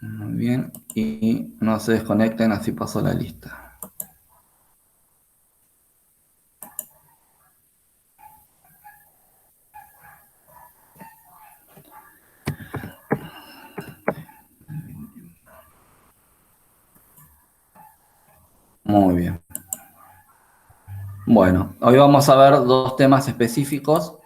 Muy bien, y no se desconecten, así paso la lista. Muy bien. Bueno, hoy vamos a ver dos temas específicos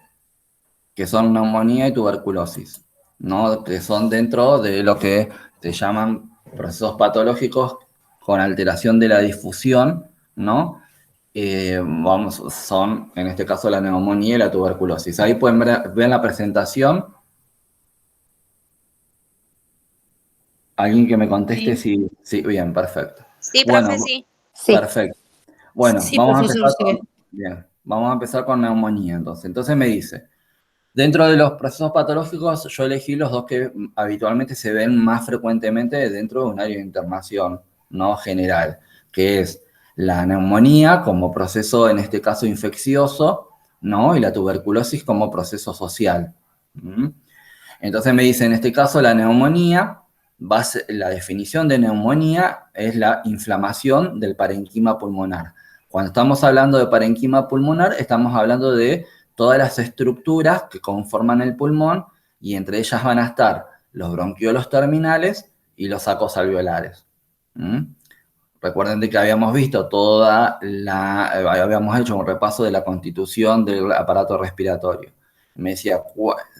que son neumonía y tuberculosis, ¿no? Que son dentro de lo que se llaman procesos patológicos con alteración de la difusión, ¿no? Son, en este caso, la neumonía y la tuberculosis. Ahí pueden ver la presentación. Alguien que me conteste Sí, si, sí, bien, perfecto. sí, profe, Bueno, sí. Sí, perfecto. Bueno, sí, vamos a profesor, empezar se con, ve. bien, vamos a empezar con neumonía entonces. Entonces me dice, dentro de los procesos patológicos, yo elegí los dos que habitualmente se ven más frecuentemente dentro de un área de internación, no general, que es la neumonía como proceso, en este caso, infeccioso, ¿no? Y la tuberculosis como proceso social. ¿Mm? Entonces me dice, en este caso, la neumonía, la definición de neumonía es la inflamación del parenquima pulmonar. Cuando estamos hablando de parenquima pulmonar, estamos hablando de todas las estructuras que conforman el pulmón y entre ellas van a estar los bronquiolos terminales y los sacos alveolares. ¿Mm? Recuerden de que habíamos visto habíamos hecho un repaso de la constitución del aparato respiratorio. Me decía,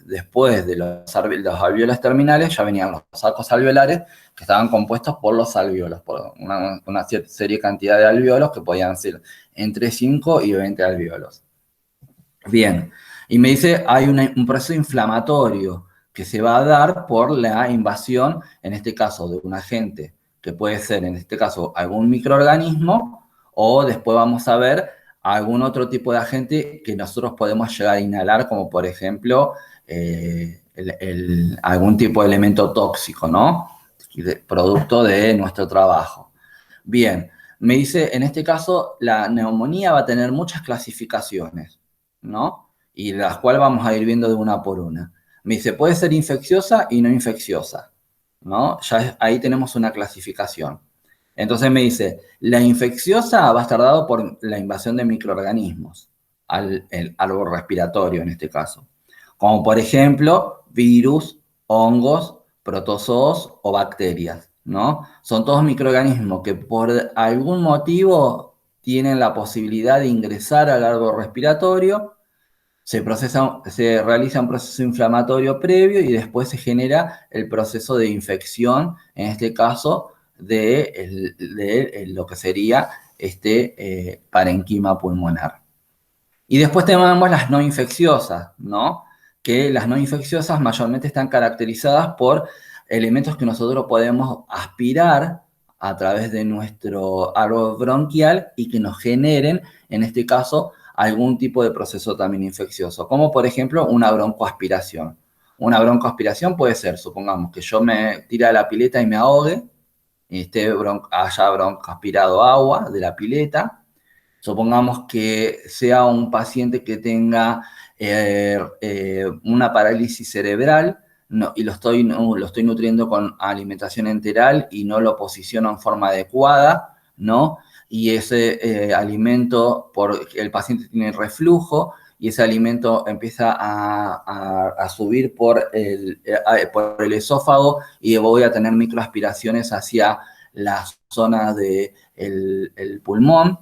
después de los alveolos terminales, ya venían los sacos alveolares, que estaban compuestos por los alveolos, por una serie cantidad de alveolos que podían ser entre 5 y 20 alveolos. Bien, y me dice, hay un proceso inflamatorio que se va a dar por la invasión, en este caso, de un agente, que puede ser, en este caso, algún microorganismo, o después vamos a ver algún otro tipo de agente que nosotros podemos llegar a inhalar, como por ejemplo, algún tipo de elemento tóxico, ¿no? Producto de nuestro trabajo. Bien, me dice, en este caso, la neumonía va a tener muchas clasificaciones, ¿no? Y las cuales vamos a ir viendo de una por una. Me dice, puede ser infecciosa y no infecciosa, ¿no? Ahí tenemos una clasificación. Entonces me dice, la infecciosa va a estar dado por la invasión de microorganismos, al árbol respiratorio en este caso. Como por ejemplo, virus, hongos, protozoos o bacterias, ¿no? Son todos microorganismos que por algún motivo tienen la posibilidad de ingresar al árbol respiratorio, se realiza un proceso inflamatorio previo y después se genera el proceso de infección, en este caso, de lo que sería este parenquima pulmonar. Y después tenemos las no infecciosas, ¿no? Que las no infecciosas mayormente están caracterizadas por elementos que nosotros podemos aspirar a través de nuestro árbol bronquial y que nos generen, en este caso, algún tipo de proceso también infeccioso, como por ejemplo una broncoaspiración. Una broncoaspiración puede ser, supongamos, que yo me tire a la pileta y me ahogue, y haya broncoaspirado agua de la pileta. Supongamos que sea un paciente que tenga una parálisis cerebral, y lo estoy nutriendo con alimentación enteral y no lo posiciono en forma adecuada, ¿no? Y ese alimento, el paciente tiene reflujo y ese alimento empieza a subir por el esófago y voy a tener microaspiraciones hacia la zona del el pulmón.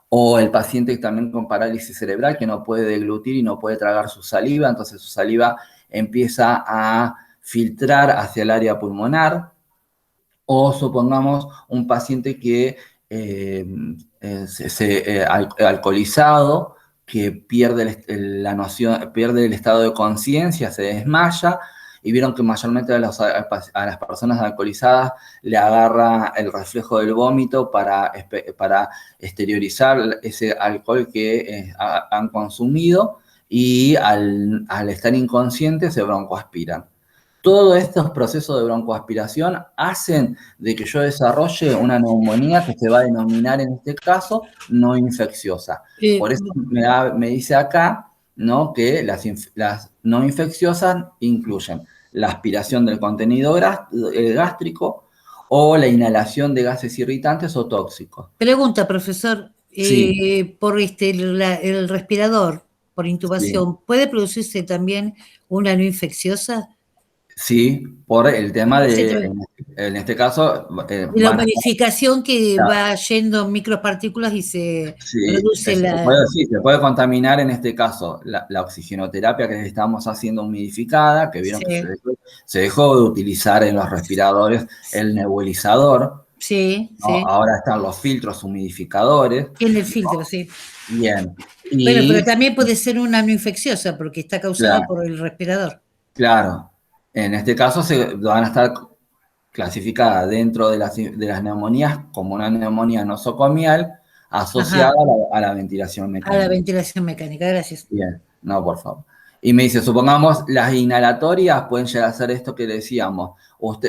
O el paciente también con parálisis cerebral que no puede deglutir y no puede tragar su saliva, entonces su saliva empieza a filtrar hacia el área pulmonar. O supongamos un paciente que alcoholizado, que pierde la noción, pierde el estado de conciencia, se desmaya, y vieron que mayormente a las personas alcoholizadas le agarra el reflejo del vómito para exteriorizar ese alcohol que han consumido, y al estar inconscientes se broncoaspiran. Todos estos procesos de broncoaspiración hacen de que yo desarrolle una neumonía que se va a denominar en este caso no infecciosa. Por eso me dice acá, ¿no?, que las no infecciosas incluyen la aspiración del contenido gástrico o la inhalación de gases irritantes o tóxicos. Pregunta, profesor, Sí, por el respirador, por sí. intubación, ¿puede producirse también una no infecciosa? Sí, por el tema Ese de, tema. en este caso, De la van a estar, humedificación que va yendo micropartículas y se sí, produce sí, se puede contaminar en este caso la oxigenoterapia que estamos haciendo humidificada, que vieron que sí, se dejó de utilizar en los respiradores el nebulizador, sí, ¿no? sí. Ahora están los filtros humidificadores, Tiene el ¿no? filtro, sí. Bien, Bueno, pero y también puede ser una no infecciosa porque está causada claro, por el respirador. claro, en este caso se van a estar clasificada dentro de las neumonías como una neumonía nosocomial asociada Ajá, a la ventilación a la mecánica. ventilación mecánica, gracias. Bien, no, por favor. Y me dice, supongamos, las inhalatorias pueden llegar a ser esto que decíamos.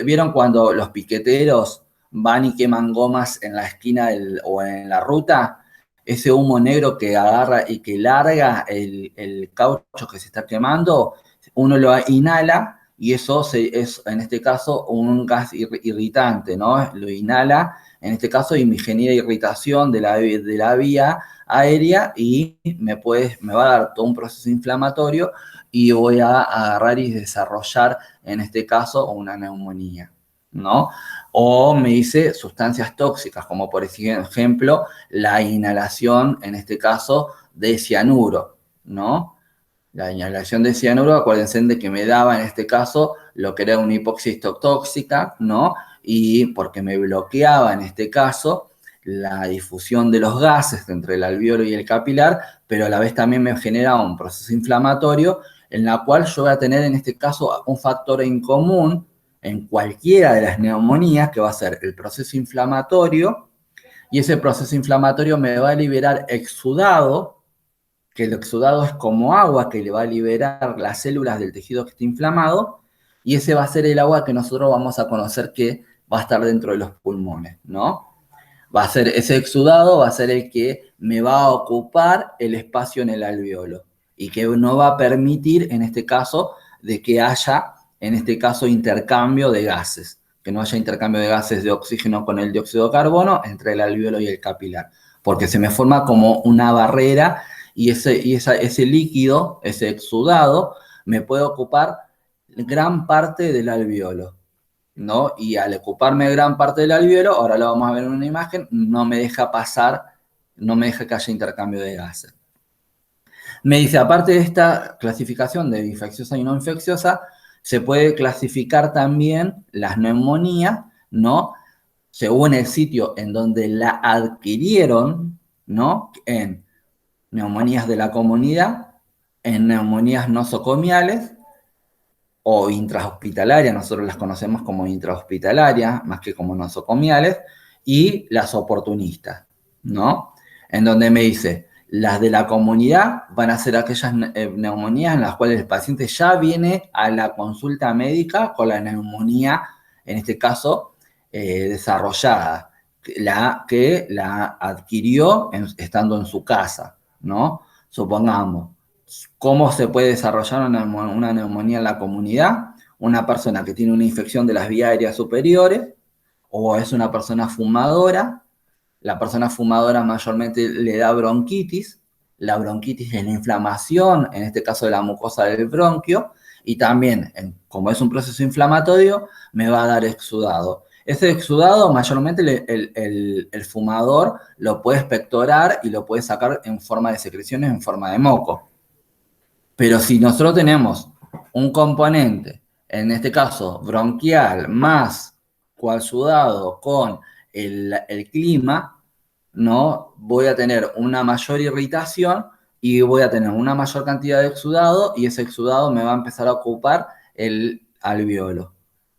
¿Vieron cuando los piqueteros van y queman gomas en la esquina o en la ruta? Ese humo negro que agarra y que larga el caucho que se está quemando, uno lo inhala y eso es, en este caso, un gas irritante, ¿no? Lo inhala, en este caso, y me genera irritación de la vía aérea y me va a dar todo un proceso inflamatorio y voy a agarrar y desarrollar, en este caso, una neumonía, ¿no? O me dice sustancias tóxicas, como por ejemplo la inhalación, en este caso, de cianuro, ¿no? La inhalación de cianuro, acuérdense de que me daba en este caso lo que era una hipoxia tóxica, ¿no? Y porque me bloqueaba en este caso la difusión de los gases entre el alveolo y el capilar, pero a la vez también me genera un proceso inflamatorio en la cual yo voy a tener en este caso un factor en común en cualquiera de las neumonías, que va a ser el proceso inflamatorio, y ese proceso inflamatorio me va a liberar exudado, que el exudado es como agua que le va a liberar las células del tejido que está inflamado, y ese va a ser el agua que nosotros vamos a conocer que va a estar dentro de los pulmones, ¿no? Va a ser ese exudado, va a ser el que me va a ocupar el espacio en el alveolo y que no va a permitir, en este caso, de que haya, en este caso, intercambio de gases, que no haya intercambio de gases de oxígeno con el dióxido de carbono entre el alveolo y el capilar, porque se me forma como una barrera y ese líquido, ese exudado, me puede ocupar gran parte del alveolo, ¿no? Y al ocuparme gran parte del alveolo, ahora lo vamos a ver en una imagen, no me deja pasar, no me deja que haya intercambio de gases. Me dice, aparte de esta clasificación de infecciosa y no infecciosa, se puede clasificar también las neumonías, ¿no? Según el sitio en donde la adquirieron, ¿no? En neumonías de la comunidad, en neumonías nosocomiales o intrahospitalarias, nosotros las conocemos como intrahospitalarias, más que como nosocomiales, y las oportunistas, ¿no? En donde me dice, las de la comunidad van a ser aquellas neumonías en las cuales el paciente ya viene a la consulta médica con la neumonía, en este caso, desarrollada, que la adquirió estando en su casa, ¿no? Supongamos. ¿Cómo se puede desarrollar una neumonía en la comunidad? Una persona que tiene una infección de las vías aéreas superiores o es una persona fumadora. La persona fumadora mayormente le da bronquitis. La bronquitis es la inflamación, en este caso de la mucosa del bronquio, y también, como es un proceso inflamatorio, me va a dar exudado. Ese exudado mayormente el fumador lo puede expectorar y lo puede sacar en forma de secreciones, en forma de moco. Pero si nosotros tenemos un componente, en este caso bronquial, más coaxudado con el clima, ¿no? Voy a tener una mayor irritación y voy a tener una mayor cantidad de exudado y ese exudado me va a empezar a ocupar el alveolo.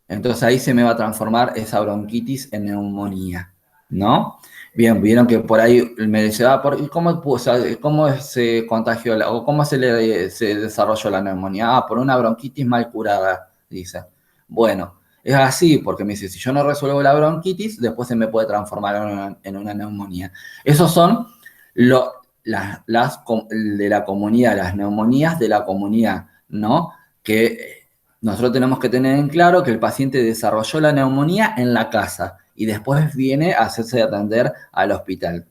Entonces ahí se me va a transformar esa bronquitis en neumonía, ¿no? Bien, vieron que por ahí me decía, ¿y cómo se contagió o cómo se desarrolló la neumonía? Ah, por una bronquitis mal curada, dice. Bueno, es así, porque me dice, si yo no resuelvo la bronquitis, después se me puede transformar en una neumonía. Esos son las de la comunidad, las neumonías de la comunidad, ¿no? Que nosotros tenemos que tener en claro que el paciente desarrolló la neumonía en la casa y después viene a hacerse atender al hospital.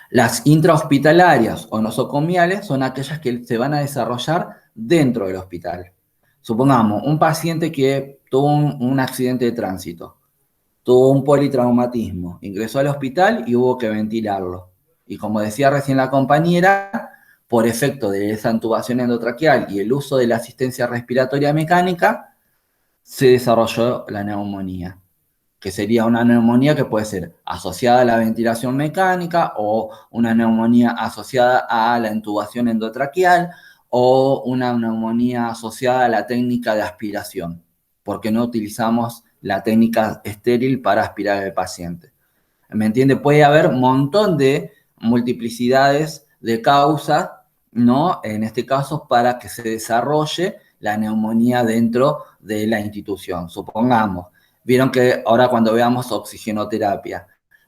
Las intrahospitalarias o nosocomiales son aquellas que se van a desarrollar dentro del hospital. Supongamos, un paciente que tuvo un accidente de tránsito, tuvo un politraumatismo, ingresó al hospital y hubo que ventilarlo. Y como decía recién la compañera, por efecto de esa intubación endotraqueal y el uso de la asistencia respiratoria mecánica, se desarrolló la neumonía, que sería una neumonía que puede ser asociada a la ventilación mecánica o una neumonía asociada a la intubación endotraqueal o una neumonía asociada a la técnica de aspiración, porque no utilizamos la técnica estéril para aspirar al paciente. ¿Me entiende? Puede haber un montón de multiplicidades de causas, ¿no? En este caso, para que se desarrolle la neumonía dentro de la institución. Supongamos, vieron que ahora cuando veamos oxigenoterapia,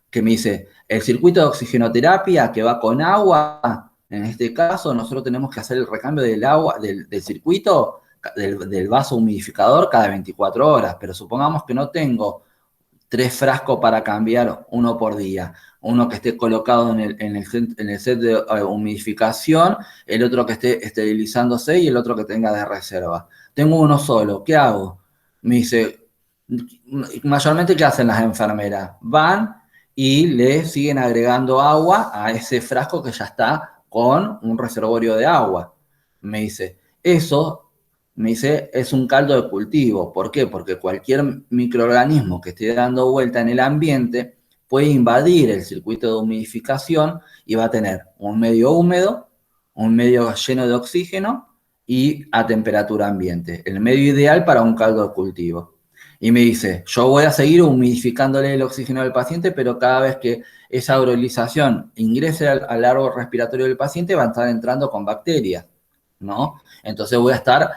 que me dice, el circuito de oxigenoterapia que va con agua, en este caso nosotros tenemos que hacer el recambio del agua, del circuito, del vaso humidificador cada 24 horas, pero supongamos que no tengo 3 frascos para cambiar, uno por día. Uno que esté colocado en el set de humidificación, el otro que esté esterilizándose y el otro que tenga de reserva. Tengo uno solo, ¿qué hago? Me dice, mayormente, ¿qué hacen las enfermeras? Van y le siguen agregando agua a ese frasco que ya está con un reservorio de agua. Me dice, eso me dice, es un caldo de cultivo. ¿Por qué? Porque cualquier microorganismo que esté dando vuelta en el ambiente puede invadir el circuito de humidificación y va a tener un medio húmedo, un medio lleno de oxígeno y a temperatura ambiente. El medio ideal para un caldo de cultivo. Y me dice, yo voy a seguir humidificándole el oxígeno al paciente, pero cada vez que esa aurolización ingrese al árbol respiratorio del paciente va a estar entrando con bacterias, ¿no? Entonces voy a estar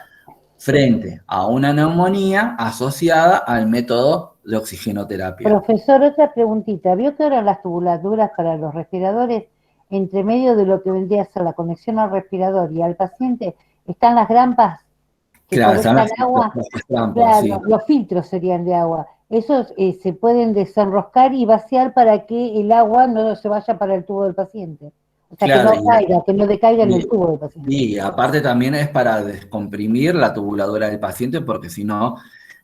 frente a una neumonía asociada al método de oxigenoterapia. Profesor, otra preguntita. ¿Vio que ahora las tubuladuras para los respiradores, entre medio de lo que vendría a ser la conexión al respirador y al paciente, están las grampas que Claro, están colectan agua? las trampas, Claro, sí. los filtros serían de agua. Esos se pueden desenroscar y vaciar para que el agua no se vaya para el tubo del paciente. O sea, Claro, que no caiga, que no decaiga en el tubo del paciente. y aparte también es para descomprimir la tubuladora del paciente, porque si no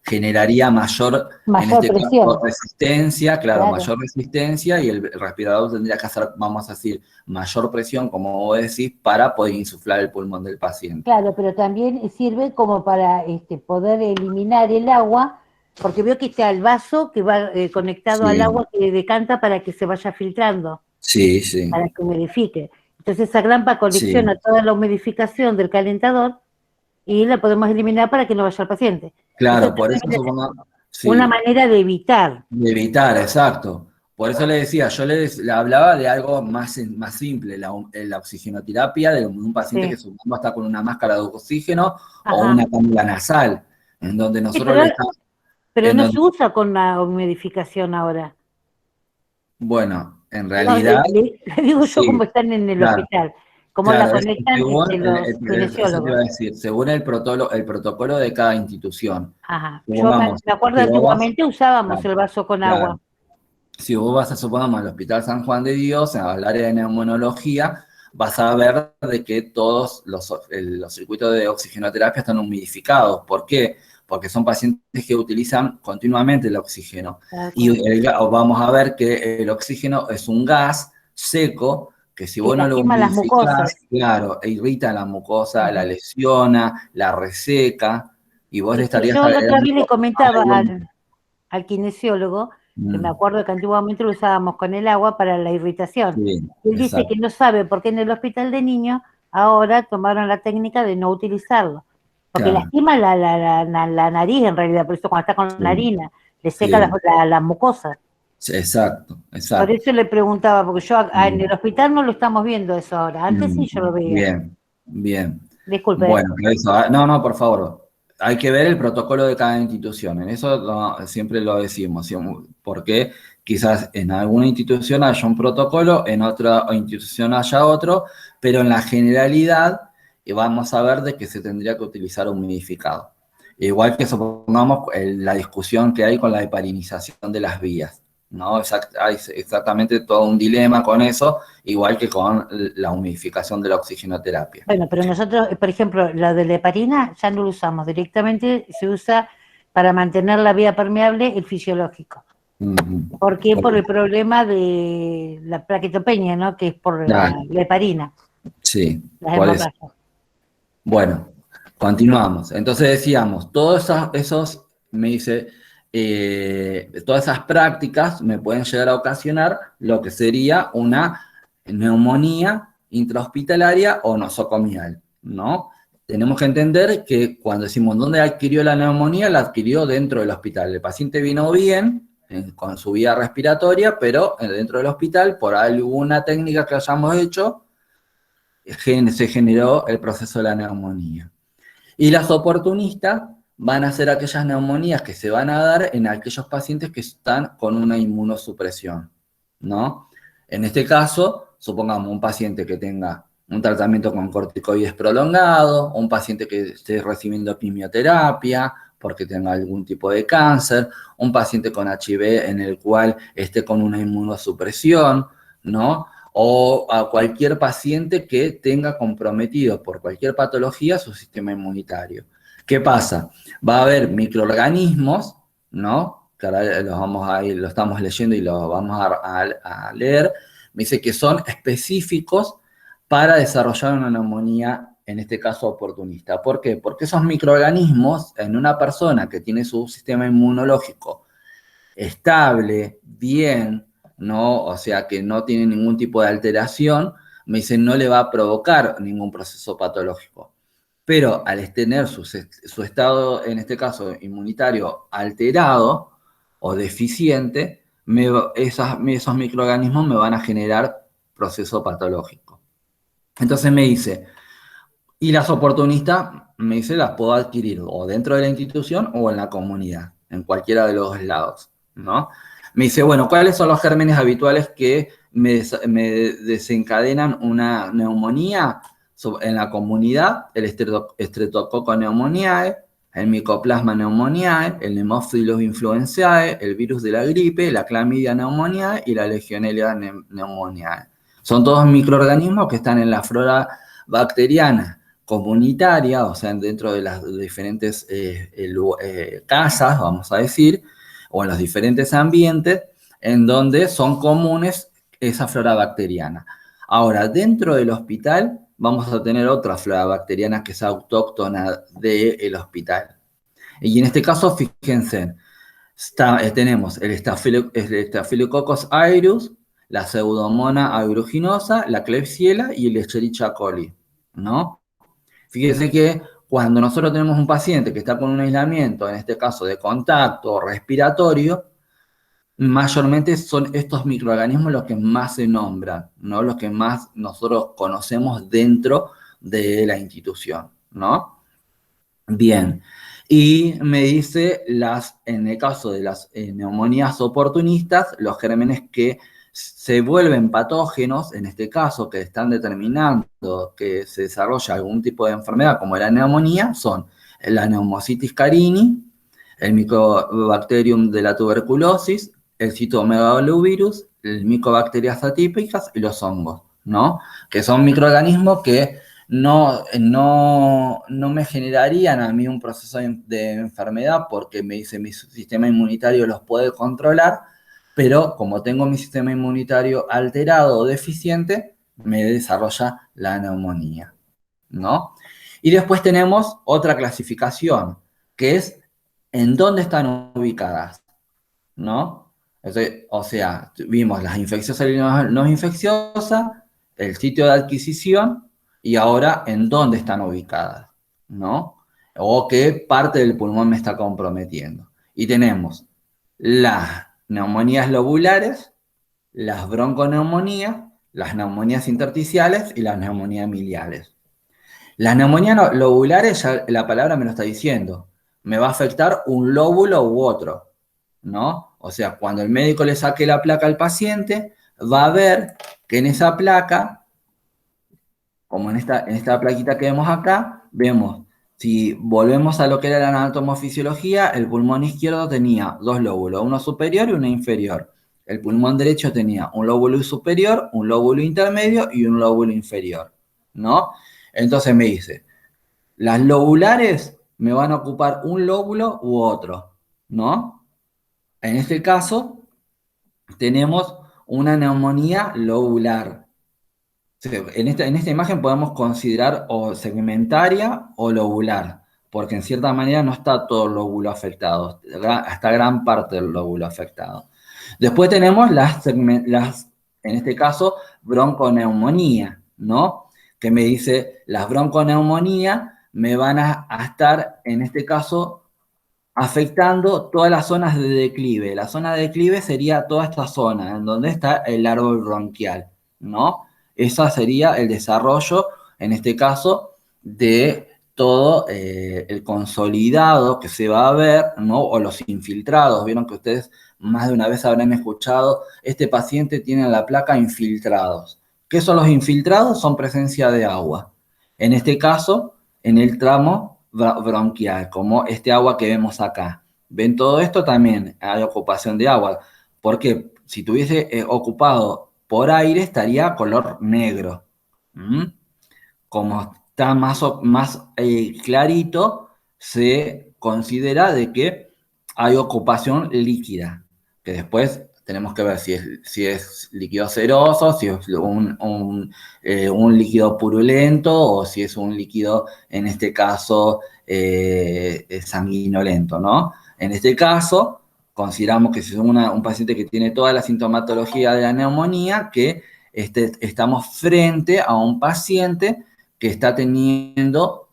generaría mayor, en Mayor este presión. caso, resistencia, claro, Claro. mayor resistencia, y el respirador tendría que hacer, vamos a decir, mayor presión, como vos decís, para poder insuflar el pulmón del paciente. Claro, pero también sirve como para poder eliminar el agua, porque veo que está el vaso que va conectado Sí. al agua que decanta para que se vaya filtrando, Sí, sí. para que humidifique. Entonces esa grampa colecciona toda la humidificación del calentador y la podemos eliminar para que no vaya al paciente. Claro, Eso por eso también es supongamos, sí, una manera de evitar. de evitar, exacto. Por eso le decía, yo le hablaba de algo más simple, la oxigenoterapia de un paciente Sí. que supongamos está con una máscara de oxígeno o Ajá. una cánula nasal, en donde Sí, nosotros le estamos... pero en no donde- se usa con la humidificación ahora. Bueno, en No, realidad, le digo yo sí, como están en el claro. hospital, cómo la Claro, conectan según los eso te iba kinesiólogos. a decir, según el protocolo de cada institución. Ajá. Yo Supongamos, me acuerdo si vos vas, antiguamente usábamos claro, el vaso con claro. agua. Si vos vas a, supongamos, al Hospital San Juan de Dios, al área de neumonología, vas a ver de que todos los circuitos de oxigenoterapia están humidificados. ¿Por qué? Porque son pacientes que utilizan continuamente el oxígeno. Y vamos a ver que el oxígeno es un gas seco que si vos no lo lastima las mucosas. humidificás, claro, irrita la mucosa, la lesiona, la reseca, y vos le estarías Yo la otra vez le agregando comentaba algo. al kinesiólogo, que me Mm, acuerdo que antiguamente lo usábamos con el agua para la irritación. sí, Y él dice exacto. que no sabe por qué en el hospital de niños ahora tomaron la técnica de no utilizarlo. Porque Claro. lastima la nariz en realidad, por eso cuando está con Sí. la harina, le seca Sí. la mucosa. Sí, exacto, Por exacto. eso le preguntaba, porque yo en el hospital no lo estamos viendo eso ahora. Antes sí yo lo veía. Bien, bien. Disculpe. Bueno, eso, no, por favor. Hay que ver el protocolo de cada institución. En eso siempre lo decimos, porque quizás en alguna institución haya un protocolo, en otra institución haya otro, pero en la generalidad vamos a ver de que se tendría que utilizar humidificado. Igual que supongamos la discusión que hay con la heparinización de las vías, ¿no? Hay exactamente todo un dilema con eso, igual que con la humidificación de la oxigenoterapia. Bueno, pero nosotros, por ejemplo, la de la heparina ya no lo usamos, directamente se usa para mantener la vía permeable el fisiológico. ¿Por qué? Por el problema de la plaquetopenia, ¿no? Que es por la heparina. Sí. Las hemorragias. Bueno, continuamos. Entonces decíamos, todos esos, me dice, todas esas prácticas me pueden llegar a ocasionar lo que sería una neumonía intrahospitalaria o nosocomial, ¿no? Tenemos que entender que cuando decimos dónde adquirió la neumonía, la adquirió dentro del hospital. El paciente vino bien, con su vía respiratoria, pero dentro del hospital, por alguna técnica que hayamos hecho, se generó el proceso de la neumonía. Y las oportunistas van a ser aquellas neumonías que se van a dar en aquellos pacientes que están con una inmunosupresión, ¿no? En este caso, supongamos un paciente que tenga un tratamiento con corticoides prolongado, un paciente que esté recibiendo quimioterapia porque tenga algún tipo de cáncer, un paciente con HIV en el cual esté con una inmunosupresión, ¿no? O a cualquier paciente que tenga comprometido por cualquier patología su sistema inmunitario. ¿Qué pasa? Va a haber microorganismos, ¿no? Que ahora lo estamos leyendo y lo vamos a leer. Me dice que son específicos para desarrollar una neumonía, en este caso oportunista. ¿Por qué? Porque esos microorganismos en una persona que tiene su sistema inmunológico estable, bien, ¿no? O sea, que no tiene ningún tipo de alteración, me dicen no le va a provocar ningún proceso patológico. Pero al tener su estado, en este caso inmunitario, alterado o deficiente, esos microorganismos me van a generar proceso patológico. Entonces me dice, y las oportunistas, me dice, las puedo adquirir o dentro de la institución o en la comunidad, en cualquiera de los dos lados, ¿no? Me dice, bueno, ¿cuáles son los gérmenes habituales que me desencadenan una neumonía en la comunidad? El Streptococcus pneumoniae, el Mycoplasma pneumoniae, el Haemophilus influenzae, el virus de la gripe, la Chlamydia pneumoniae y la Legionella pneumoniae. Son todos microorganismos que están en la flora bacteriana comunitaria, o sea, dentro de las diferentes casas, vamos a decir, o en los diferentes ambientes, en donde son comunes esa flora bacteriana. Ahora, dentro del hospital, vamos a tener otra flora bacteriana que es autóctona del hospital. Y en este caso, fíjense, tenemos el Staphylococcus aureus, la Pseudomonas aeruginosa, la Klebsiella y el Escherichia coli, ¿no? Fíjense que cuando nosotros tenemos un paciente que está con un aislamiento, en este caso de contacto o respiratorio, mayormente son estos microorganismos los que más se nombran, ¿no? Los que más nosotros conocemos dentro de la institución, ¿no? Bien. Y me dice, en el caso de las neumonías oportunistas, los gérmenes que se vuelven patógenos, en este caso, que están determinando que se desarrolla algún tipo de enfermedad como la neumonía, son la Pneumocystis carini, el Mycobacterium de la tuberculosis, el Cytomegalovirus, el Mycobacterias atípicas y los hongos, ¿no? Que son microorganismos que no me generarían a mí un proceso de enfermedad porque me dice mi sistema inmunitario los puede controlar, pero como tengo mi sistema inmunitario alterado o deficiente, me desarrolla la neumonía, ¿no? Y después tenemos otra clasificación, que es en dónde están ubicadas, ¿no? O sea, vimos las infecciosas y no infecciosas, el sitio de adquisición y ahora en dónde están ubicadas, ¿no? O qué parte del pulmón me está comprometiendo. Y tenemos las neumonías lobulares, las bronconeumonías, las neumonías intersticiales y las neumonías miliares. Las neumonías lobulares, ya la palabra me lo está diciendo, me va a afectar un lóbulo u otro, ¿no? O sea, cuando el médico le saque la placa al paciente, va a ver que en esa placa, como en esta plaquita que vemos acá, vemos Si volvemos a lo que era la anatomofisiología, el pulmón izquierdo tenía dos lóbulos, uno superior y uno inferior. El pulmón derecho tenía un lóbulo superior, un lóbulo intermedio y un lóbulo inferior, ¿no? Entonces me dice, las lobulares me van a ocupar un lóbulo u otro, ¿no? En este caso, tenemos una neumonía lobular. En esta imagen podemos considerar o segmentaria o lobular, porque en cierta manera no está todo el lóbulo afectado, hasta gran parte del lóbulo afectado. Después tenemos en este caso, bronconeumonía, ¿no? Que me dice, las bronconeumonía me van a estar, en este caso, afectando todas las zonas de declive. La zona de declive sería toda esta zona, en donde está el árbol bronquial, ¿no? Ese sería el desarrollo, en este caso, de todo el consolidado que se va a ver, ¿no? O los infiltrados. Vieron que ustedes más de una vez habrán escuchado, este paciente tiene en la placa infiltrados. ¿Qué son los infiltrados? Son presencia de agua. En este caso, en el tramo bronquial, como este agua que vemos acá. ¿Ven todo esto? También hay ocupación de agua. Porque si tuviese ocupado por aire, estaría color negro. ¿Mm? Como está más clarito, se considera de que hay ocupación líquida, que después tenemos que ver si es líquido ceroso, si es un líquido purulento o si es un líquido, en este caso, sanguinolento, ¿no? En este caso, consideramos que si es un paciente que tiene toda la sintomatología de la neumonía, que estamos frente a un paciente que está teniendo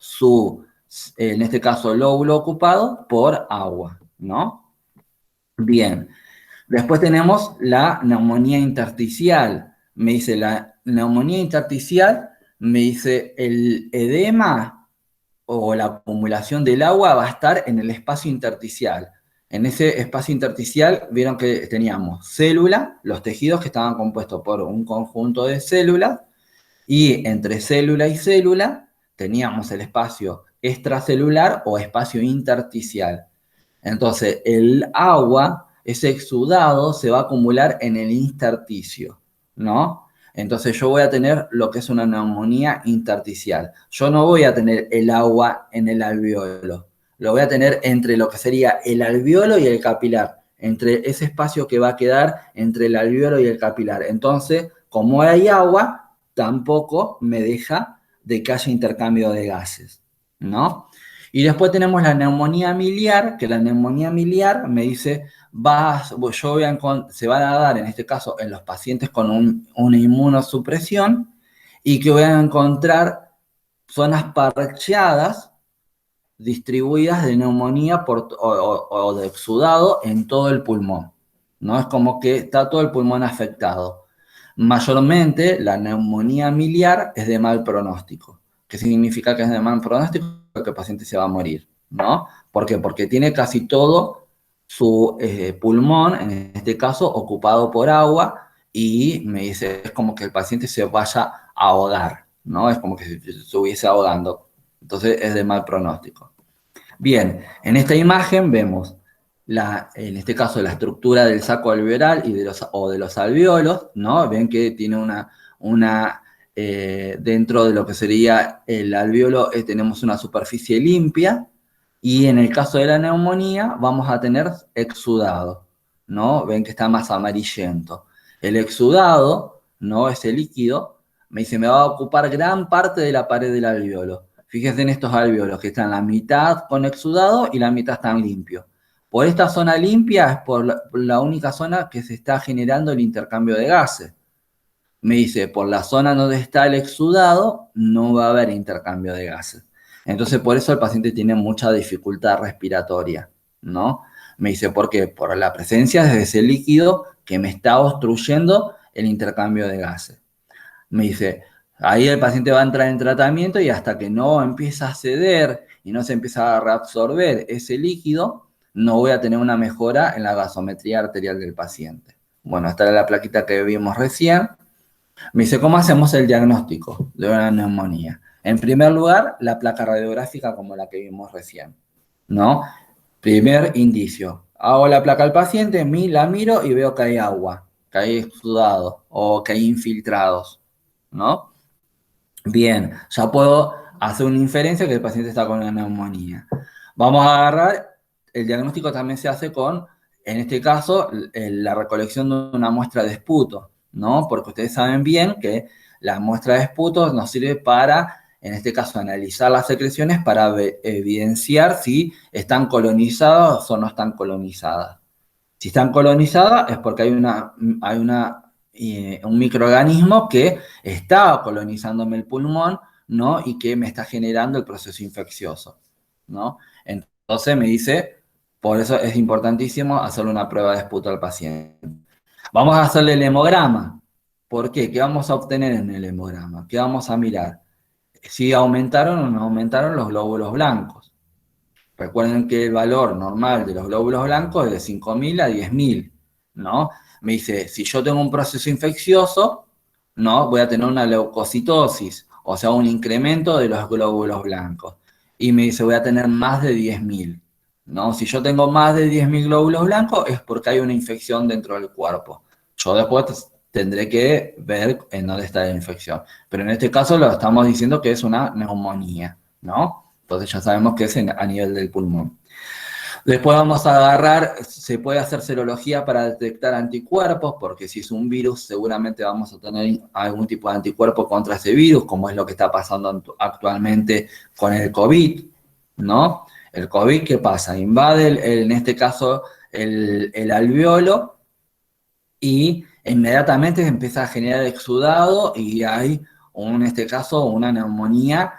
en este caso, lóbulo ocupado por agua, ¿no? Bien. Después tenemos la neumonía intersticial. Me dice la neumonía intersticial, me dice el edema o la acumulación del agua va a estar en el espacio intersticial. En ese espacio intersticial vieron que teníamos célula, los tejidos que estaban compuestos por un conjunto de células, y entre célula y célula teníamos el espacio extracelular o espacio intersticial. Entonces, el agua, ese exudado, se va a acumular en el intersticio, ¿no? Entonces, yo voy a tener lo que es una neumonía intersticial. Yo no voy a tener el agua en el alveolo. Lo voy a tener entre lo que sería el alveolo y el capilar, entre ese espacio que va a quedar entre el alveolo y el capilar. Entonces, como hay agua, tampoco me deja de que haya intercambio de gases, ¿no? Y después tenemos la neumonía miliar, que la neumonía miliar me dice, se van a dar, en este caso, en los pacientes con una inmunosupresión, y que voy a encontrar zonas parcheadas, distribuidas de neumonía o de exudado en todo el pulmón, ¿no? Es como que está todo el pulmón afectado. Mayormente, la neumonía miliar es de mal pronóstico. ¿Qué significa que es de mal pronóstico? Que el paciente se va a morir, ¿no? ¿Por qué? Porque tiene casi todo su pulmón, en este caso, ocupado por agua, y me dice, es como que el paciente se vaya a ahogar, ¿no? Es como que se estuviese ahogando. Entonces, es de mal pronóstico. Bien, en esta imagen vemos, en este caso, la estructura del saco alveolar o de los alveolos, ¿no? Ven que tiene dentro de lo que sería el alveolo tenemos una superficie limpia, y en el caso de la neumonía vamos a tener exudado, ¿no? Ven que está más amarillento. El exudado, ¿no? Ese líquido, me va a ocupar gran parte de la pared del alveolo. Fíjense en estos alveolos que están la mitad con exudado y la mitad están limpios. Por esta zona limpia es por la única zona que se está generando el intercambio de gases. Me dice, por la zona donde está el exudado, no va a haber intercambio de gases. Entonces, por eso el paciente tiene mucha dificultad respiratoria, ¿no? Me dice, ¿por qué? Por la presencia de ese líquido que me está obstruyendo el intercambio de gases. Me dice, ahí el paciente va a entrar en tratamiento y hasta que no empieza a ceder y no se empieza a reabsorber ese líquido, no voy a tener una mejora en la gasometría arterial del paciente. Bueno, esta era la plaquita que vimos recién. Me dice, ¿cómo hacemos el diagnóstico de una neumonía? En primer lugar, la placa radiográfica como la que vimos recién, ¿no? Primer indicio. Hago la placa al paciente, la miro y veo que hay agua, que hay exudado o que hay infiltrados, ¿no? Bien, ya puedo hacer una inferencia que el paciente está con una neumonía. Vamos a agarrar, el diagnóstico también se hace con, en este caso, la recolección de una muestra de esputo, ¿no? Porque ustedes saben bien que la muestra de esputo nos sirve para, en este caso, analizar las secreciones para evidenciar si están colonizadas o no están colonizadas. Si están colonizadas es porque hay un microorganismo que está colonizándome el pulmón, ¿no? Y que me está generando el proceso infeccioso, ¿no? Entonces me dice, por eso es importantísimo hacerle una prueba de esputo al paciente. Vamos a hacerle el hemograma. ¿Por qué? ¿Qué vamos a obtener en el hemograma? ¿Qué vamos a mirar? Si aumentaron o no aumentaron los glóbulos blancos. Recuerden que el valor normal de los glóbulos blancos es de 5.000 a 10.000, ¿no? Me dice, si yo tengo un proceso infeccioso, ¿no? Voy a tener una leucocitosis, o sea, un incremento de los glóbulos blancos. Y me dice, voy a tener más de 10.000, ¿no? Si yo tengo más de 10.000 glóbulos blancos es porque hay una infección dentro del cuerpo. Yo después tendré que ver en dónde está la infección. Pero en este caso lo estamos diciendo que es una neumonía, ¿no? Entonces ya sabemos que es a nivel del pulmón. Después vamos a agarrar, se puede hacer serología para detectar anticuerpos, porque si es un virus seguramente vamos a tener algún tipo de anticuerpo contra ese virus, como es lo que está pasando actualmente con el COVID, ¿no? El COVID, ¿qué pasa? Invade, en este caso, el alveolo y inmediatamente se empieza a generar exudado y hay, en este caso, una neumonía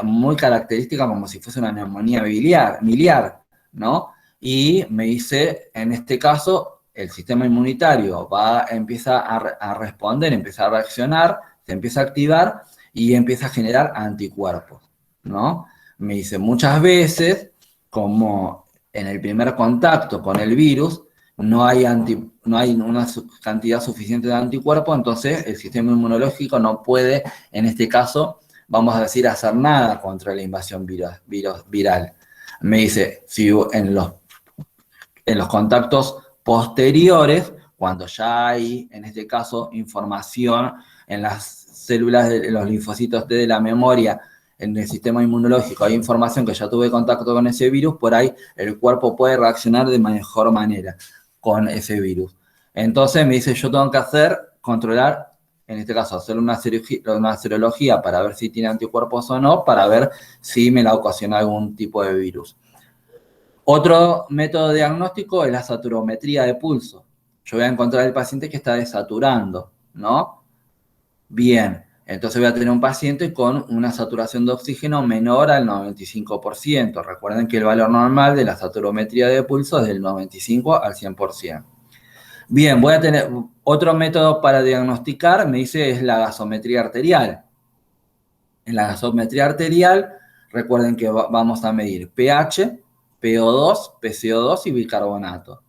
muy característica como si fuese una neumonía miliar, ¿no? Y me dice, en este caso, el sistema inmunitario empieza a responder, empieza a reaccionar, se empieza a activar y empieza a generar anticuerpos, ¿no? Me dice, muchas veces, como en el primer contacto con el virus, no hay una cantidad suficiente de anticuerpos, entonces el sistema inmunológico no puede, en este caso, vamos a decir, hacer nada contra la invasión viral. Me dice, si en los contactos posteriores, cuando ya hay, en este caso, información en las células de los linfocitos T de la memoria, en el sistema inmunológico, hay información que ya tuve contacto con ese virus, por ahí el cuerpo puede reaccionar de mejor manera con ese virus. Entonces me dice, yo tengo que controlar, en este caso, hacer una serología para ver si tiene anticuerpos o no, para ver si me la ocasiona algún tipo de virus. Otro método diagnóstico es la saturometría de pulso. Yo voy a encontrar el paciente que está desaturando, ¿no? Bien, entonces voy a tener un paciente con una saturación de oxígeno menor al 95%. Recuerden que el valor normal de la saturometría de pulso es del 95 al 100%. Bien, voy a tener otro método para diagnosticar, me dice, es la gasometría arterial. En la gasometría arterial, recuerden que vamos a medir pH, PO2, PCO2 y bicarbonato.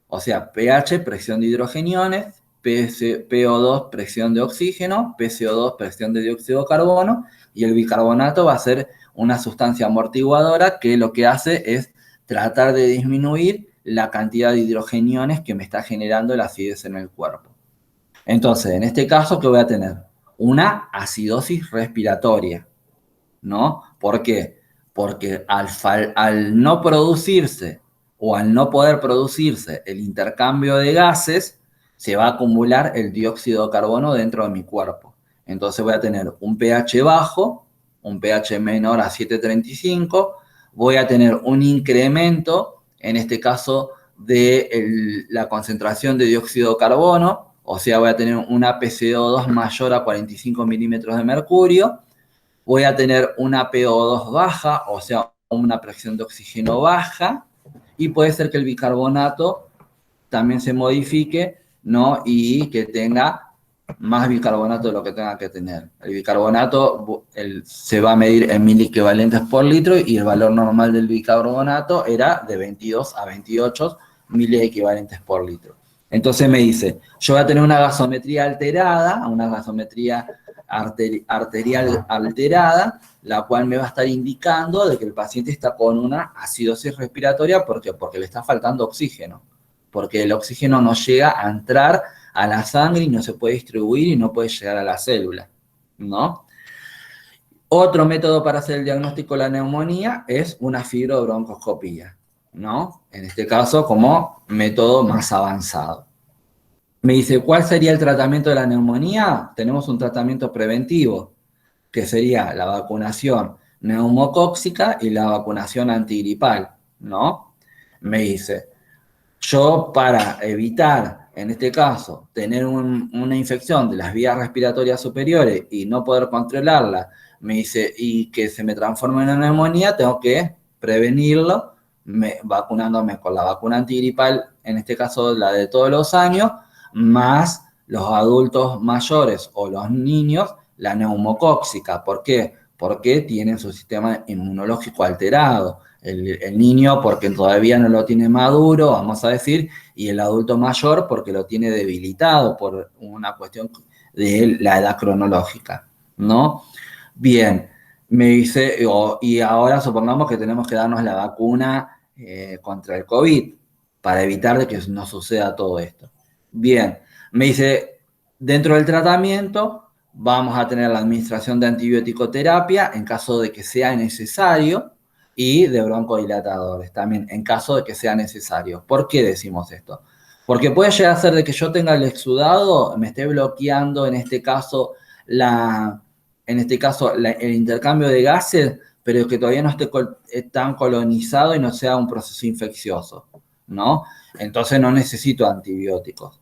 O sea, pH, presión de hidrogeniones, PO2, presión de oxígeno, PCO2, presión de dióxido de carbono, y el bicarbonato va a ser una sustancia amortiguadora que lo que hace es tratar de disminuir la cantidad de hidrogeniones que me está generando la acidez en el cuerpo. Entonces, en este caso, ¿qué voy a tener? Una acidosis respiratoria, ¿no? ¿Por qué? Porque al no producirse o al no poder producirse el intercambio de gases, se va a acumular el dióxido de carbono dentro de mi cuerpo. Entonces voy a tener un pH bajo, un pH menor a 7,35, voy a tener un incremento, en este caso, de la concentración de dióxido de carbono, o sea, voy a tener una PCO2 mayor a 45 milímetros de mercurio, voy a tener una PO2 baja, o sea, una presión de oxígeno baja, y puede ser que el bicarbonato también se modifique, ¿no? Y que tenga más bicarbonato de lo que tenga que tener. El bicarbonato se va a medir en miliequivalentes por litro y el valor normal del bicarbonato era de 22 a 28 miliequivalentes por litro. Entonces me dice, yo voy a tener una gasometría alterada, una gasometría arterial alterada, la cual me va a estar indicando de que el paciente está con una acidosis respiratoria. ¿Por qué? Porque le está faltando oxígeno, porque el oxígeno no llega a entrar a la sangre y no se puede distribuir y no puede llegar a la célula, ¿no? Otro método para hacer el diagnóstico de la neumonía es una fibrobroncoscopía, ¿no? En este caso como método más avanzado. Me dice, ¿cuál sería el tratamiento de la neumonía? Tenemos un tratamiento preventivo, que sería la vacunación neumocóxica y la vacunación antigripal, ¿no? Me dice, yo para evitar, en este caso, tener una infección de las vías respiratorias superiores y no poder controlarla, me dice, y que se me transforme en una neumonía, tengo que prevenirlo vacunándome con la vacuna antigripal, en este caso la de todos los años, más los adultos mayores o los niños, la neumocóxica. ¿Por qué? Porque tienen su sistema inmunológico alterado. El niño porque todavía no lo tiene maduro, vamos a decir, y el adulto mayor porque lo tiene debilitado por una cuestión de la edad cronológica, ¿no? Bien, me dice, y ahora supongamos que tenemos que darnos la vacuna contra el COVID para evitar de que no suceda todo esto. Bien, me dice, dentro del tratamiento vamos a tener la administración de antibiótico terapia en caso de que sea necesario y de broncodilatadores también en caso de que sea necesario. ¿Por qué decimos esto? Porque puede llegar a ser de que yo tenga el exudado, me esté bloqueando en este caso el intercambio de gases, pero que todavía no esté tan colonizado y no sea un proceso infeccioso, ¿no? Entonces no necesito antibióticos.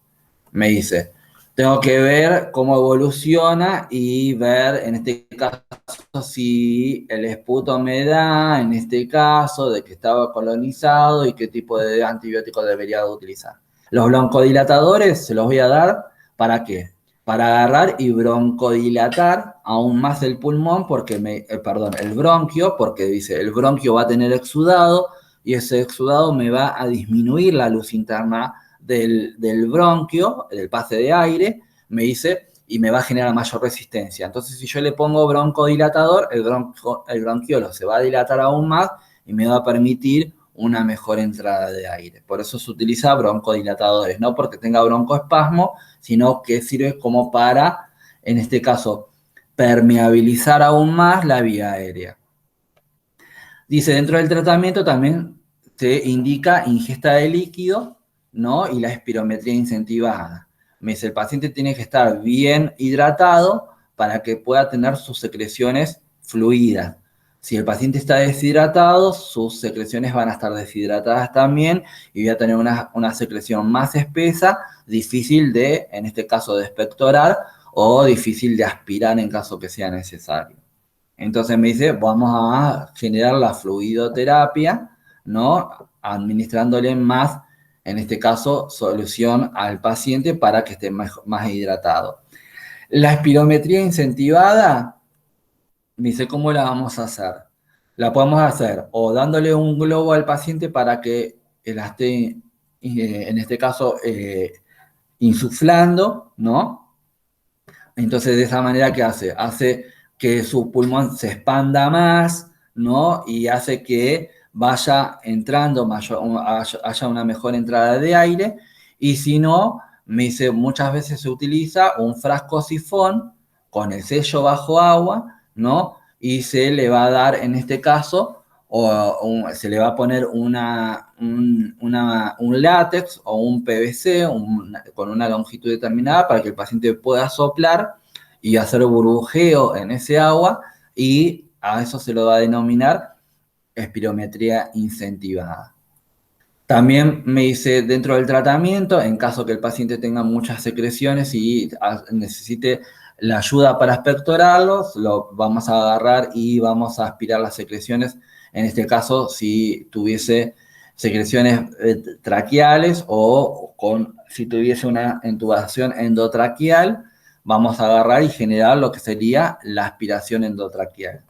Me dice, tengo que ver cómo evoluciona y ver, en este caso, si el esputo me da, en este caso, de que estaba colonizado y qué tipo de antibiótico debería utilizar. Los broncodilatadores se los voy a dar, ¿para qué? Para agarrar y broncodilatar aún más el pulmón, porque el bronquio, porque dice, el bronquio va a tener exudado y ese exudado me va a disminuir la luz interna del bronquio, del pase de aire, me dice, y me va a generar mayor resistencia. Entonces, si yo le pongo broncodilatador, el bronquiolo se va a dilatar aún más y me va a permitir una mejor entrada de aire. Por eso se utiliza broncodilatadores, no porque tenga broncoespasmo, sino que sirve como para, en este caso, permeabilizar aún más la vía aérea. Dice, dentro del tratamiento también se indica ingesta de líquido, ¿no? Y la espirometría incentivada. Me dice, el paciente tiene que estar bien hidratado para que pueda tener sus secreciones fluidas. Si el paciente está deshidratado, sus secreciones van a estar deshidratadas también y voy a tener una secreción más espesa, difícil de, en este caso, de expectorar o difícil de aspirar en caso que sea necesario. Entonces me dice, vamos a generar la fluidoterapia, ¿no? Administrándole más, en este caso, solución al paciente para que esté más hidratado. La espirometría incentivada, me dice, ¿cómo la vamos a hacer? La podemos hacer o dándole un globo al paciente para que la esté, en este caso, insuflando, ¿no? Entonces, de esa manera, ¿qué hace? Hace que su pulmón se expanda más, ¿no? Y hace que vaya entrando, haya una mejor entrada de aire. Y si no, me dice, muchas veces se utiliza un frasco sifón con el sello bajo agua, ¿no? Y se le va a dar, en este caso, se le va a poner un látex o un PVC con una longitud determinada para que el paciente pueda soplar y hacer burbujeo en ese agua, y a eso se lo va a denominar espirometría incentivada. También me dice, dentro del tratamiento, en caso que el paciente tenga muchas secreciones y necesite la ayuda para expectorarlos, lo vamos a agarrar y vamos a aspirar las secreciones. En este caso, si tuviese secreciones traqueales o si tuviese una intubación endotraqueal, vamos a agarrar y generar lo que sería la aspiración endotraqueal.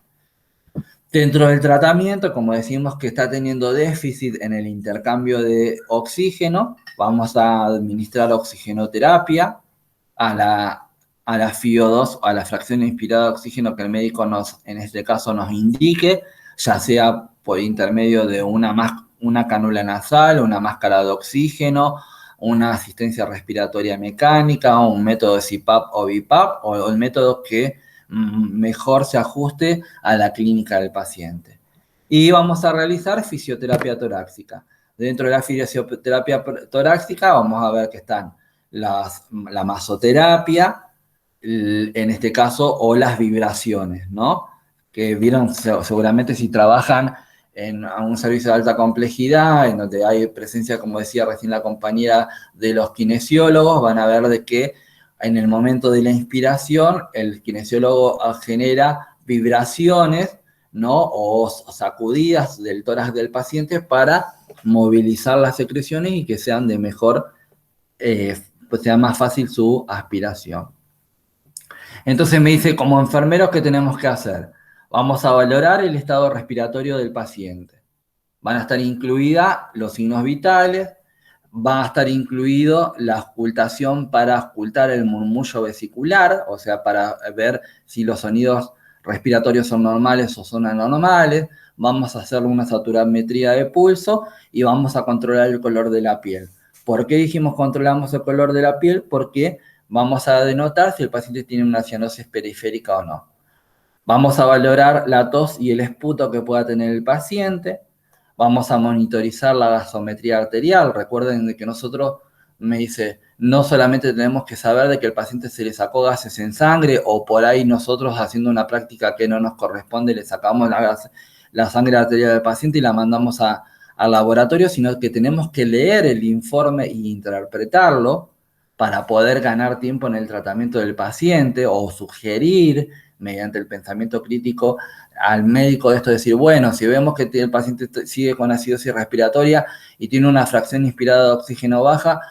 Dentro del tratamiento, como decimos que está teniendo déficit en el intercambio de oxígeno, vamos a administrar oxigenoterapia a a la FiO2, a la fracción inspirada de oxígeno que el médico en este caso nos indique, ya sea por intermedio de una cánula nasal, una máscara de oxígeno, una asistencia respiratoria mecánica, un método de CPAP o BiPAP, o el método que mejor se ajuste a la clínica del paciente. Y vamos a realizar fisioterapia torácica. Dentro de la fisioterapia torácica vamos a ver que están la masoterapia, en este caso, o las vibraciones, ¿no? Que vieron seguramente si trabajan en un servicio de alta complejidad, en donde hay presencia, como decía recién la compañera, de los kinesiólogos, van a ver de que en el momento de la inspiración, el kinesiólogo genera vibraciones, ¿no? O sacudidas del tórax del paciente para movilizar las secreciones y que sean de mejor, pues sea más fácil su aspiración. Entonces me dice, como enfermeros, ¿qué tenemos que hacer? Vamos a valorar el estado respiratorio del paciente. Van a estar incluidas los signos vitales, va a estar incluido la auscultación para auscultar el murmullo vesicular, o sea, para ver si los sonidos respiratorios son normales o son anormales. Vamos a hacer una saturametría de pulso y vamos a controlar el color de la piel. ¿Por qué dijimos controlamos el color de la piel? Porque vamos a denotar si el paciente tiene una cianosis periférica o no. Vamos a valorar la tos y el esputo que pueda tener el paciente. Vamos a monitorizar la gasometría arterial. Recuerden que nosotros, me dice, no solamente tenemos que saber de que el paciente se le sacó gases en sangre o por ahí nosotros haciendo una práctica que no nos corresponde le sacamos la sangre arterial del paciente y la mandamos al laboratorio, sino que tenemos que leer el informe e interpretarlo para poder ganar tiempo en el tratamiento del paciente o sugerir mediante el pensamiento crítico al médico de esto, decir, bueno, si vemos que el paciente sigue con acidosis respiratoria y tiene una fracción inspirada de oxígeno baja,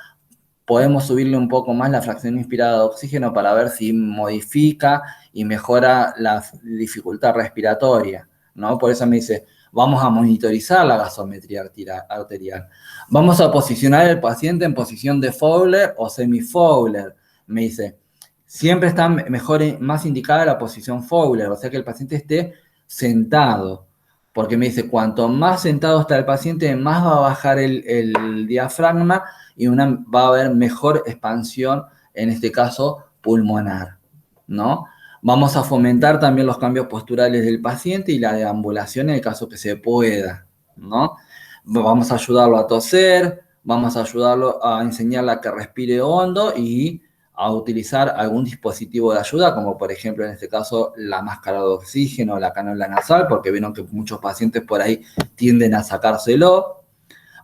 podemos subirle un poco más la fracción inspirada de oxígeno para ver si modifica y mejora la dificultad respiratoria, ¿no? Por eso me dice, vamos a monitorizar la gasometría arterial. Vamos a posicionar al paciente en posición de Fowler o semi-Fowler. Me dice, siempre está más indicada la posición Fowler, o sea que el paciente esté sentado. Porque me dice, cuanto más sentado está el paciente, más va a bajar el diafragma y va a haber mejor expansión, en este caso, pulmonar, ¿no? Vamos a fomentar también los cambios posturales del paciente y la deambulación en el caso que se pueda, ¿no? Vamos a ayudarlo a toser, vamos a ayudarlo a enseñarle a que respire hondo y a utilizar algún dispositivo de ayuda, como por ejemplo en este caso la máscara de oxígeno o la cánula nasal, porque vieron que muchos pacientes por ahí tienden a sacárselo.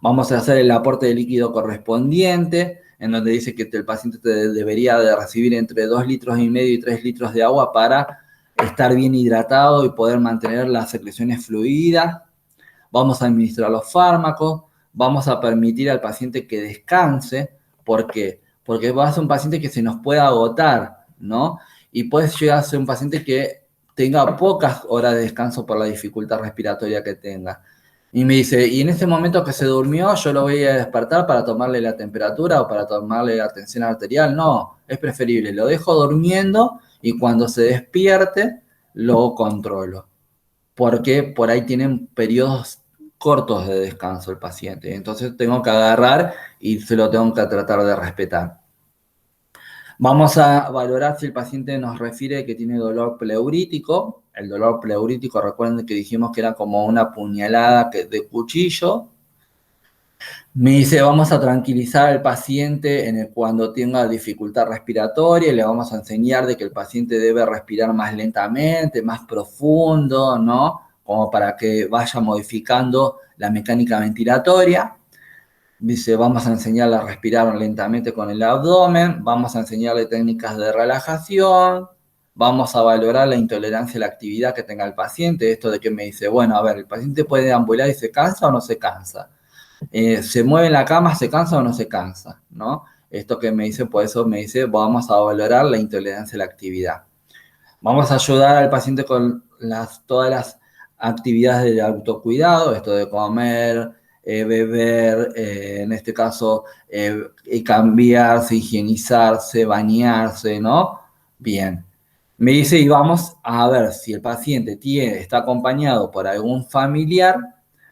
Vamos a hacer el aporte de líquido correspondiente, en donde dice que el paciente debería de recibir entre 2,5 litros y 3 litros de agua para estar bien hidratado y poder mantener las secreciones fluidas. Vamos a administrar los fármacos, vamos a permitir al paciente que descanse. ¿Por qué? Porque va a ser un paciente que se nos puede agotar, ¿no? Y puede llegar a ser un paciente que tenga pocas horas de descanso por la dificultad respiratoria que tenga. Y me dice, y en ese momento que se durmió, yo lo voy a despertar para tomarle la temperatura o para tomarle la tensión arterial. No, es preferible, lo dejo durmiendo y cuando se despierte, lo controlo. Porque por ahí tienen periodos cortos de descanso el paciente. Entonces tengo que agarrar y se lo tengo que tratar de respetar. Vamos a valorar si el paciente nos refiere que tiene dolor pleurítico. El dolor pleurítico, recuerden que dijimos que era como una puñalada de cuchillo. Me dice, vamos a tranquilizar al paciente cuando tenga dificultad respiratoria y le vamos a enseñar de que el paciente debe respirar más lentamente, más profundo, ¿no? Como para que vaya modificando la mecánica ventilatoria. Dice, vamos a enseñarle a respirar lentamente con el abdomen, vamos a enseñarle técnicas de relajación, vamos a valorar la intolerancia a la actividad que tenga el paciente. Esto de que me dice, bueno, a ver, ¿el paciente puede deambular y se cansa o no se cansa? ¿Se mueve en la cama, se cansa o no se cansa? ¿No? Esto que me dice, por eso me dice, vamos a valorar la intolerancia a la actividad. Vamos a ayudar al paciente con todas las actividades de autocuidado, esto de comer, beber, en este caso, cambiarse, higienizarse, bañarse, ¿no? Bien. Me dice, y vamos a ver si el paciente está acompañado por algún familiar,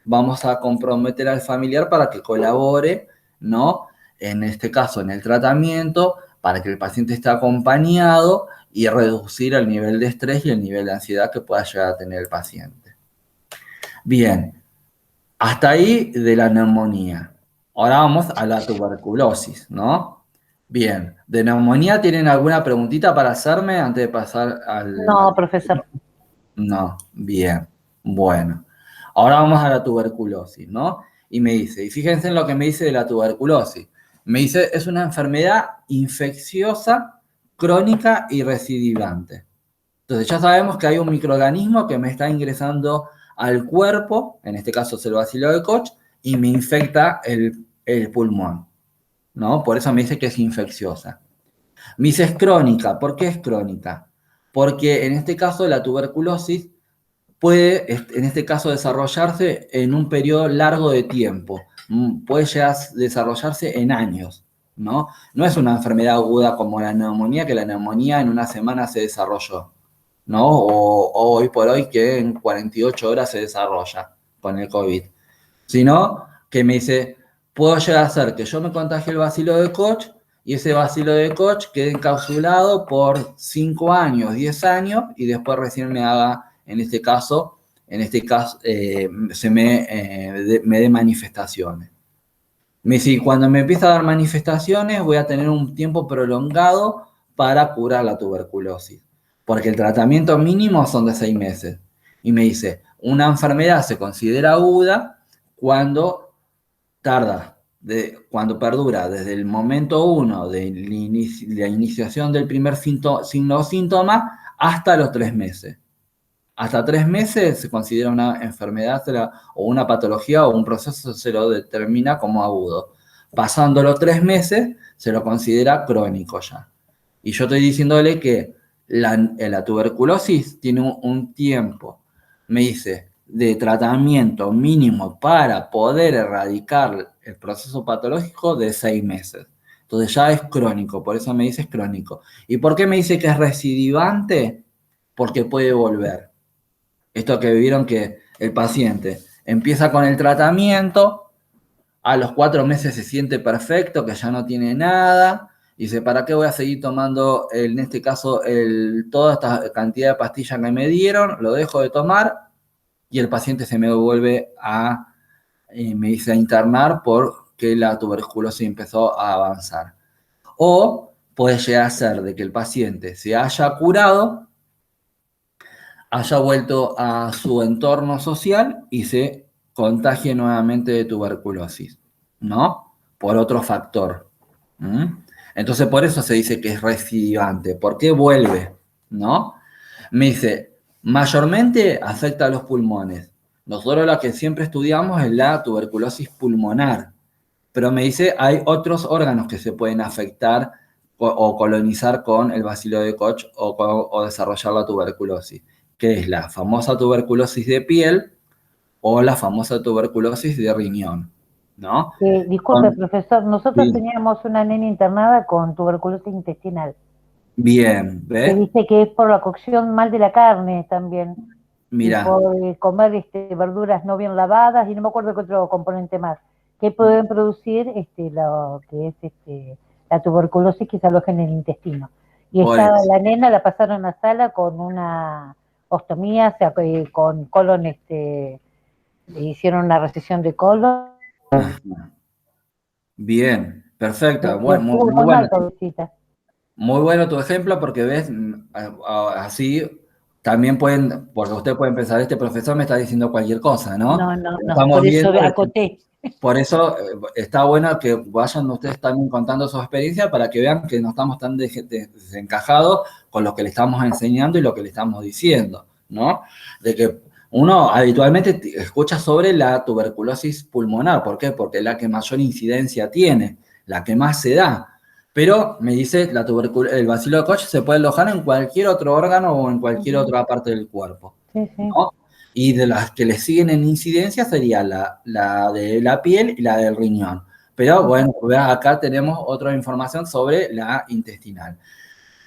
vamos a comprometer al familiar para que colabore, ¿no? En este caso, en el tratamiento, para que el paciente esté acompañado y reducir el nivel de estrés y el nivel de ansiedad que pueda llegar a tener el paciente. Bien, hasta ahí de la neumonía. Ahora vamos a la tuberculosis, ¿no? Bien, ¿de neumonía tienen alguna preguntita para hacerme antes de pasar al...? No, profesor. No, bien, bueno. Ahora vamos a la tuberculosis, ¿no? Y me dice, y fíjense en lo que me dice de la tuberculosis. Me dice, es una enfermedad infecciosa, crónica y recidivante. Entonces ya sabemos que hay un microorganismo que me está ingresando al cuerpo, en este caso es el bacilo de Koch, y me infecta el pulmón, ¿no? Por eso me dice que es infecciosa. Me dice es crónica. ¿Por qué es crónica? Porque en este caso la tuberculosis puede, en este caso, desarrollarse en un periodo largo de tiempo. Puede llegar a desarrollarse en años, ¿no? No es una enfermedad aguda como la neumonía, que la neumonía en una semana se desarrolló, ¿no? O hoy por hoy que en 48 horas se desarrolla con el COVID. Sino que me dice, puedo llegar a hacer que yo me contagie el bacilo de Koch y ese bacilo de Koch quede encapsulado por 5 años, 10 años y después recién me haga, en este caso me dé manifestaciones. Me dice, cuando me empieza a dar manifestaciones voy a tener un tiempo prolongado para curar la tuberculosis, porque el tratamiento mínimo son de 6 meses. Y me dice, una enfermedad se considera aguda cuando cuando perdura desde el momento 1 de la iniciación del primer signo o síntoma hasta los 3 meses. Hasta 3 meses se considera una enfermedad o una patología o un proceso se lo determina como agudo. Pasando los 3 meses se lo considera crónico ya. Y yo estoy diciéndole que la tuberculosis tiene un tiempo, me dice, de tratamiento mínimo para poder erradicar el proceso patológico de 6 meses. Entonces ya es crónico, por eso me dice es crónico. ¿Y por qué me dice que es recidivante? Porque puede volver. Esto que vieron que el paciente empieza con el tratamiento, a los 4 meses se siente perfecto, que ya no tiene nada, y dice, ¿para qué voy a seguir tomando, en este caso, toda esta cantidad de pastillas que me dieron? Lo dejo de tomar y el paciente se me vuelve me dice, a internar porque la tuberculosis empezó a avanzar. O puede llegar a ser de que el paciente se haya curado, haya vuelto a su entorno social y se contagie nuevamente de tuberculosis, ¿no? Por otro factor. Entonces, por eso se dice que es recidivante. ¿Por qué vuelve? ¿No? Me dice, mayormente afecta a los pulmones. Nosotros lo que siempre estudiamos es la tuberculosis pulmonar. Pero me dice, hay otros órganos que se pueden afectar o colonizar con el bacilo de Koch o desarrollar la tuberculosis, que es la famosa tuberculosis de piel o la famosa tuberculosis de riñón, ¿no? Disculpe, profesor, nosotros teníamos una nena internada con tuberculosis intestinal. Bien, ¿ves? Que dice que es por la cocción mal de la carne también. Mira. Y por comer verduras no bien lavadas y no me acuerdo qué otro componente más, que pueden producir lo que es la tuberculosis que se aloja en el intestino. Y la nena la pasaron a sala con una ostomía, o sea, con colon, le hicieron una recesión de colon. Bien, perfecto. Bueno, muy bueno. Muy bueno tu ejemplo porque ves, así también porque ustedes pueden pensar, este profesor me está diciendo cualquier cosa, ¿no? No, por eso acoté. Por eso está bueno que vayan ustedes también contando su experiencia para que vean que no estamos tan desencajados con lo que le estamos enseñando y lo que le estamos diciendo, ¿no? De que uno habitualmente escucha sobre la tuberculosis pulmonar. ¿Por qué? Porque es la que mayor incidencia tiene, la que más se da. Pero me dice, el bacilo de Koch se puede alojar en cualquier otro órgano o en cualquier otra parte del cuerpo, ¿no? Y de las que le siguen en incidencia sería la de la piel y la del riñón. Pero bueno, acá tenemos otra información sobre la intestinal.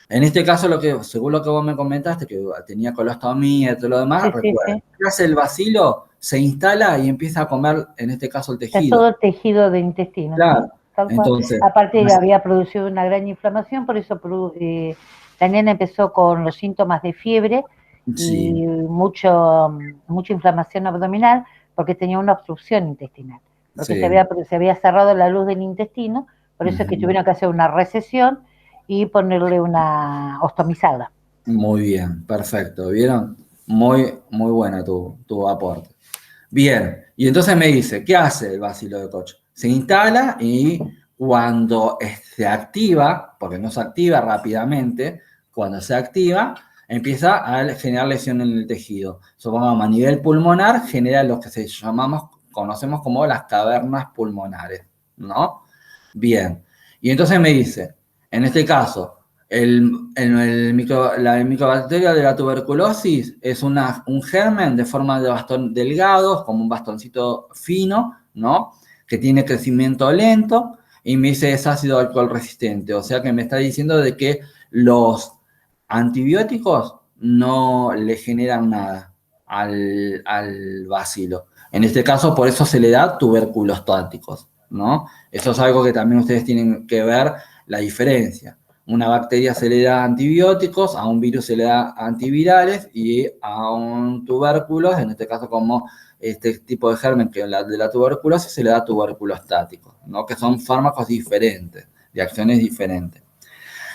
En este caso, según lo que vos me comentaste, que tenía colostomía y todo lo demás, Sí, recuerda, sí. ¿qué hace el bacilo? Se instala y empieza a comer, en este caso, el Está tejido. todo el tejido de intestino, Claro. ¿sí? Tal cual. Entonces, Aparte había producido una gran inflamación, por eso la nena empezó con los síntomas de fiebre sí. y mucha inflamación abdominal porque tenía una obstrucción intestinal, porque Sí. se había cerrado la luz del intestino, por eso es que tuvieron que hacer una recesión y ponerle una ostomizada. Muy bien, perfecto. ¿Vieron? Muy, muy buena tu aporte. Bien, y entonces me dice, ¿qué hace el bacilo de Koch? Se instala y cuando se activa, porque no se activa rápidamente, cuando se activa, empieza a generar lesión en el tejido. Supongamos, a nivel pulmonar, genera lo que conocemos como las cavernas pulmonares, ¿no? Bien, y entonces me dice, en este caso, la micobacteria de la tuberculosis es un germen de forma de bastón delgado, como un bastoncito fino, ¿no? Que tiene crecimiento lento, y me dice es ácido alcohol resistente. O sea que me está diciendo de que los antibióticos no le generan nada al bacilo. En este caso, por eso se le da tuberculostáticos, ¿no? Eso es algo que también ustedes tienen que ver la diferencia. Una bacteria se le da antibióticos, a un virus se le da antivirales y a un tubérculo, en este caso como este tipo de germen que de la tuberculosis, se le da tuberculostáticos, ¿no? Que son fármacos diferentes, de acciones diferentes.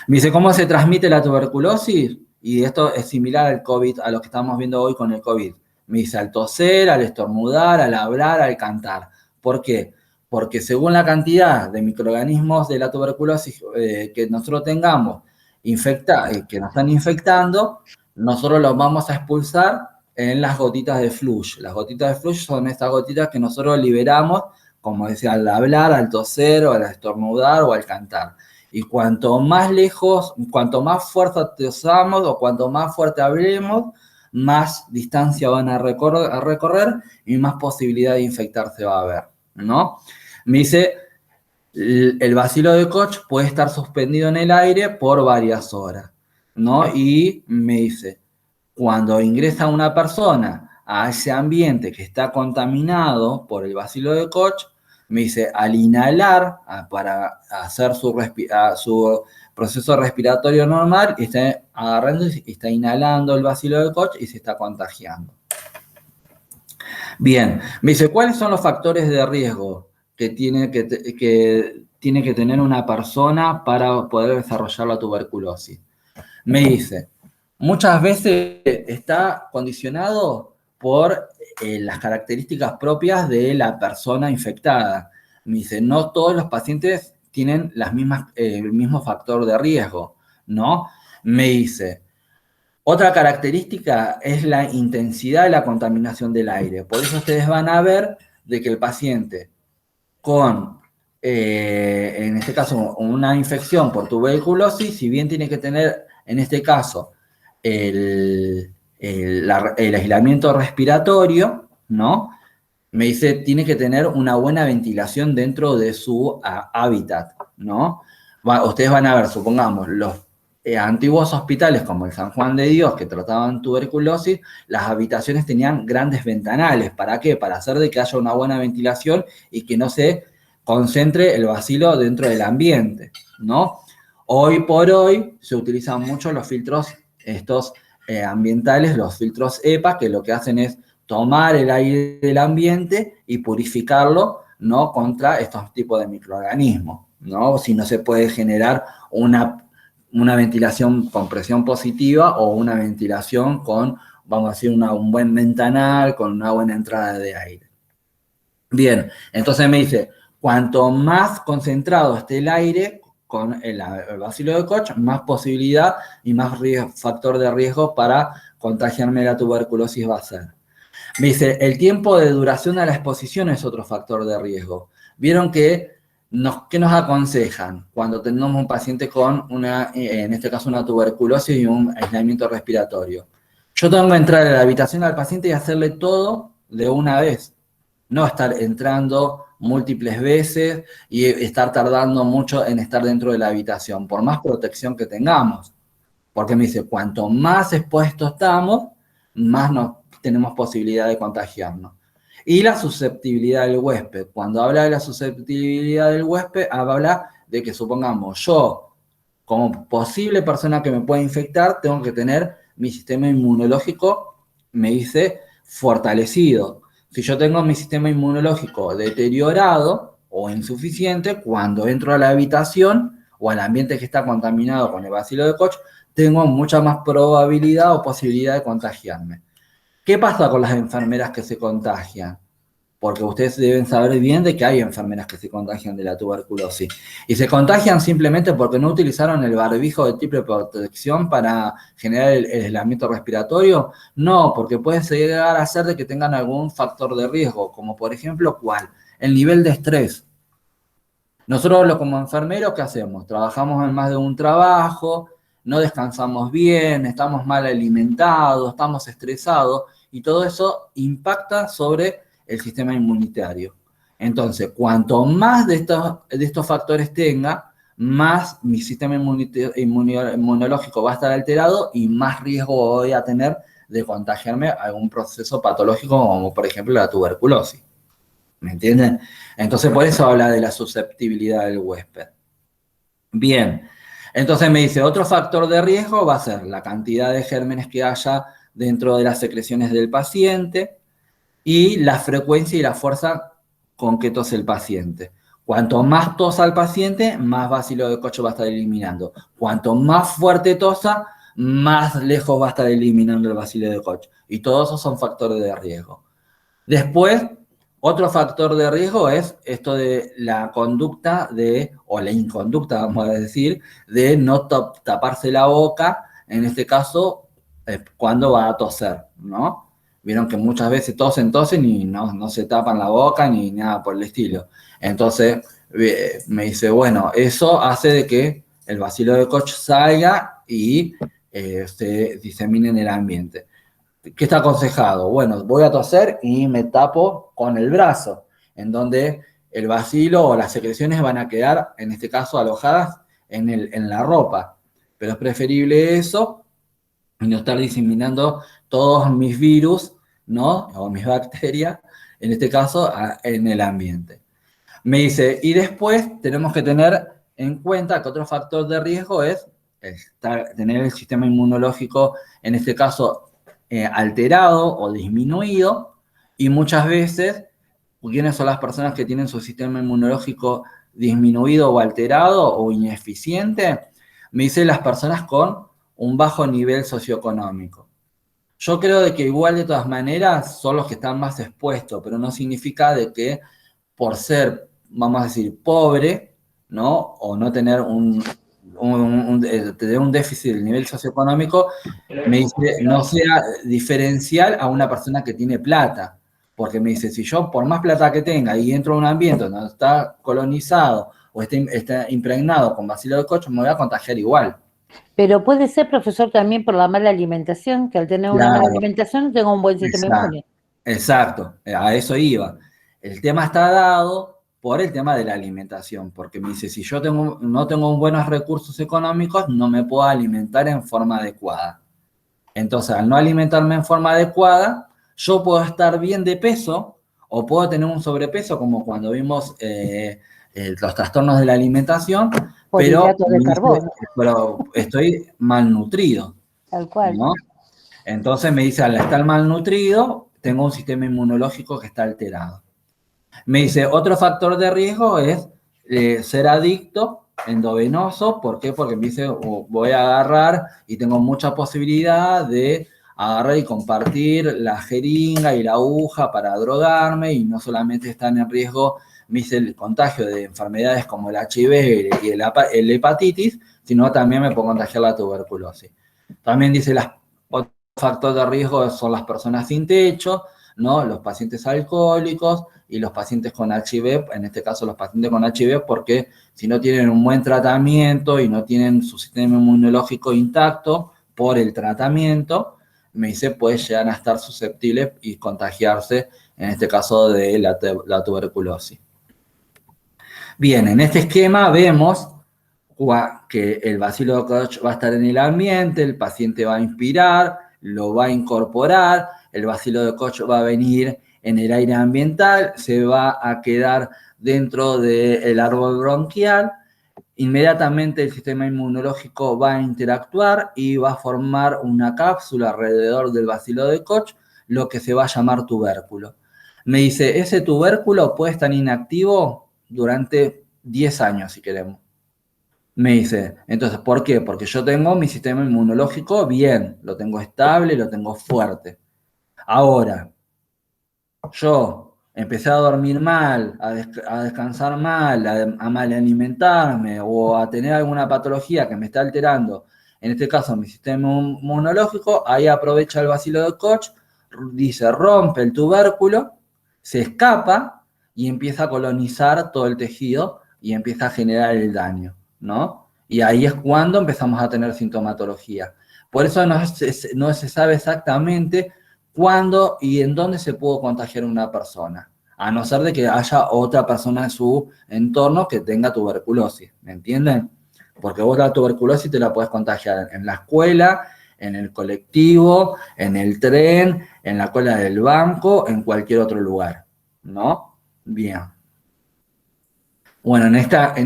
Me dice, ¿cómo se transmite la tuberculosis? Y esto es similar al COVID, a lo que estamos viendo hoy con el COVID. Me dice, al toser, al estornudar, al hablar, al cantar. ¿Por qué? Porque según la cantidad de microorganismos de la tuberculosis que nosotros tengamos que nos están infectando, nosotros los vamos a expulsar en las gotitas de flush. Las gotitas de flush son estas gotitas que nosotros liberamos, como decía, al hablar, al toser, o al estornudar o al cantar. Y cuanto más lejos, cuanto más fuerza usamos o cuanto más fuerte hablemos, más distancia van a recorrer y más posibilidad de infectarse va a haber, ¿no? Me dice, el bacilo de Koch puede estar suspendido en el aire por varias horas, ¿no? Y me dice, cuando ingresa una persona a ese ambiente que está contaminado por el bacilo de Koch, me dice, al inhalar, para hacer su proceso respiratorio normal, está agarrando y está inhalando el bacilo de Koch y se está contagiando. Bien, me dice, ¿cuáles son los factores de riesgo que tiene que tener una persona para poder desarrollar la tuberculosis? Me dice, muchas veces está condicionado por las características propias de la persona infectada. Me dice, no todos los pacientes tienen el mismo factor de riesgo, ¿no? Me dice, otra característica es la intensidad de la contaminación del aire. Por eso ustedes van a ver de que el paciente con, en este caso, una infección por tuberculosis, si bien tiene que tener, en este caso, el aislamiento respiratorio, ¿no? Me dice, tiene que tener una buena ventilación dentro de su hábitat, ¿no? Ustedes van a ver, supongamos, los antiguos hospitales como el San Juan de Dios que trataban tuberculosis, las habitaciones tenían grandes ventanales. ¿Para qué? Para hacer de que haya una buena ventilación y que no se concentre el bacilo dentro del ambiente, ¿no? Hoy por hoy se utilizan mucho los filtros estos ambientales, los filtros EPA, que lo que hacen es tomar el aire del ambiente y purificarlo, ¿no? Contra estos tipos de microorganismos, ¿no? Si no se puede generar una ventilación con presión positiva o una ventilación con, vamos a decir, un buen ventanal, con una buena entrada de aire. Bien, entonces me dice, cuanto más concentrado esté el aire con el bacilo de Koch, más posibilidad y más factor de riesgo para contagiarme la tuberculosis va a ser. Me dice, el tiempo de duración a la exposición es otro factor de riesgo. Vieron que ¿qué nos aconsejan cuando tenemos un paciente con en este caso una tuberculosis y un aislamiento respiratorio? Yo tengo que entrar a la habitación al paciente y hacerle todo de una vez. No estar entrando múltiples veces y estar tardando mucho en estar dentro de la habitación, por más protección que tengamos, Porque me dice, cuanto más expuestos estamos, más tenemos posibilidad de contagiarnos. Y la susceptibilidad del huésped. Cuando habla de la susceptibilidad del huésped, habla de que supongamos yo, como posible persona que me pueda infectar, tengo que tener mi sistema inmunológico, me dice, fortalecido. Si yo tengo mi sistema inmunológico deteriorado o insuficiente, cuando entro a la habitación o al ambiente que está contaminado con el bacilo de Koch, tengo mucha más probabilidad o posibilidad de contagiarme. ¿Qué pasa con las enfermeras que se contagian? Porque ustedes deben saber bien de que hay enfermeras que se contagian de la tuberculosis. Y se contagian simplemente porque no utilizaron el barbijo de triple protección para generar el aislamiento respiratorio. No, porque puede llegar a ser de que tengan algún factor de riesgo, como por ejemplo, ¿cuál? El nivel de estrés. Nosotros como enfermeros, ¿qué hacemos? Trabajamos en más de un trabajo, no descansamos bien, estamos mal alimentados, estamos estresados, y todo eso impacta sobre el sistema inmunitario. Entonces, cuanto más de estos factores tenga, más mi sistema inmunológico va a estar alterado y más riesgo voy a tener de contagiarme a algún proceso patológico como por ejemplo la tuberculosis. ¿Me entienden? Entonces, por eso habla de la susceptibilidad del huésped. Bien, entonces me dice, otro factor de riesgo va a ser la cantidad de gérmenes que haya dentro de las secreciones del paciente y la frecuencia y la fuerza con que tose el paciente. Cuanto más tosa el paciente, más bacilo de Koch va a estar eliminando. Cuanto más fuerte tosa, más lejos va a estar eliminando el bacilo de Koch. Y todos esos son factores de riesgo. Después, otro factor de riesgo es esto de la conducta o la inconducta, vamos a decir, de no taparse la boca, en este caso, cuando va a toser, ¿no? Vieron que muchas veces tosen y no se tapan la boca ni nada por el estilo. Entonces, me dice, bueno, eso hace de que el bacilo de Koch salga y se disemine en el ambiente. ¿Qué está aconsejado? Bueno, voy a toser y me tapo con el brazo, en donde el bacilo o las secreciones van a quedar, en este caso, alojadas en la ropa. Pero es preferible eso y no estar diseminando todos mis virus, ¿no? O mis bacterias, en este caso, en el ambiente. Me dice, y después tenemos que tener en cuenta que otro factor de riesgo es tener el sistema inmunológico, en este caso, alterado o disminuido, y muchas veces, ¿quiénes son las personas que tienen su sistema inmunológico disminuido o alterado o ineficiente? Me dice las personas con un bajo nivel socioeconómico. Yo creo de que igual de todas maneras son los que están más expuestos, pero no significa de que por ser, vamos a decir, pobre, ¿no? O no tener tener un déficit del nivel socioeconómico, me dice, no sea diferencial a una persona que tiene plata. Porque me dice, si yo por más plata que tenga y entro a un ambiente donde está colonizado o está impregnado con bacilo de Koch, me voy a contagiar igual. Pero puede ser, profesor, también por la mala alimentación, que al tener una mala alimentación tengo un buen sistema inmune. Exacto, a eso iba. El tema está dado por el tema de la alimentación, porque me dice, si yo no tengo buenos recursos económicos, no me puedo alimentar en forma adecuada. Entonces, al no alimentarme en forma adecuada, yo puedo estar bien de peso o puedo tener un sobrepeso, como cuando vimos los trastornos de la alimentación, pero estoy malnutrido. Tal cual. ¿No? Entonces me dice, al estar malnutrido, tengo un sistema inmunológico que está alterado. Me dice, otro factor de riesgo es ser adicto endovenoso. ¿Por qué? Porque me dice, voy a agarrar y tengo mucha posibilidad de agarrar y compartir la jeringa y la aguja para drogarme, y no solamente están en riesgo, me dice, el contagio de enfermedades como el HIV y el hepatitis, sino también me puedo contagiar la tuberculosis. También dice, otro factor de riesgo son las personas sin techo, ¿no? Los pacientes alcohólicos y los pacientes con HIV, en este caso los pacientes con HIV, porque si no tienen un buen tratamiento y no tienen su sistema inmunológico intacto por el tratamiento, me dice, puede llegar a estar susceptibles y contagiarse, en este caso de la tuberculosis. Bien, en este esquema vemos que el bacilo de Koch va a estar en el ambiente, el paciente va a inspirar, lo va a incorporar, el bacilo de Koch va a venir en el aire ambiental, se va a quedar dentro del árbol bronquial, inmediatamente el sistema inmunológico va a interactuar y va a formar una cápsula alrededor del bacilo de Koch, lo que se va a llamar tubérculo. Me dice, ese tubérculo puede estar inactivo durante 10 años, si queremos. Me dice, entonces, ¿por qué? Porque yo tengo mi sistema inmunológico bien, lo tengo estable, lo tengo fuerte. Ahora, yo empecé a dormir mal, a descansar mal, a mal alimentarme o a tener alguna patología que me está alterando, en este caso mi sistema inmunológico, ahí aprovecha el bacilo de Koch, dice, rompe el tubérculo, se escapa y empieza a colonizar todo el tejido y empieza a generar el daño, ¿no? Y ahí es cuando empezamos a tener sintomatología. Por eso no se sabe exactamente cuándo y en dónde se pudo contagiar una persona, a no ser de que haya otra persona en su entorno que tenga tuberculosis, ¿me entienden? Porque vos la tuberculosis te la puedes contagiar en la escuela, en el colectivo, en el tren, en la cola del banco, en cualquier otro lugar, ¿no? Bien. Bueno, en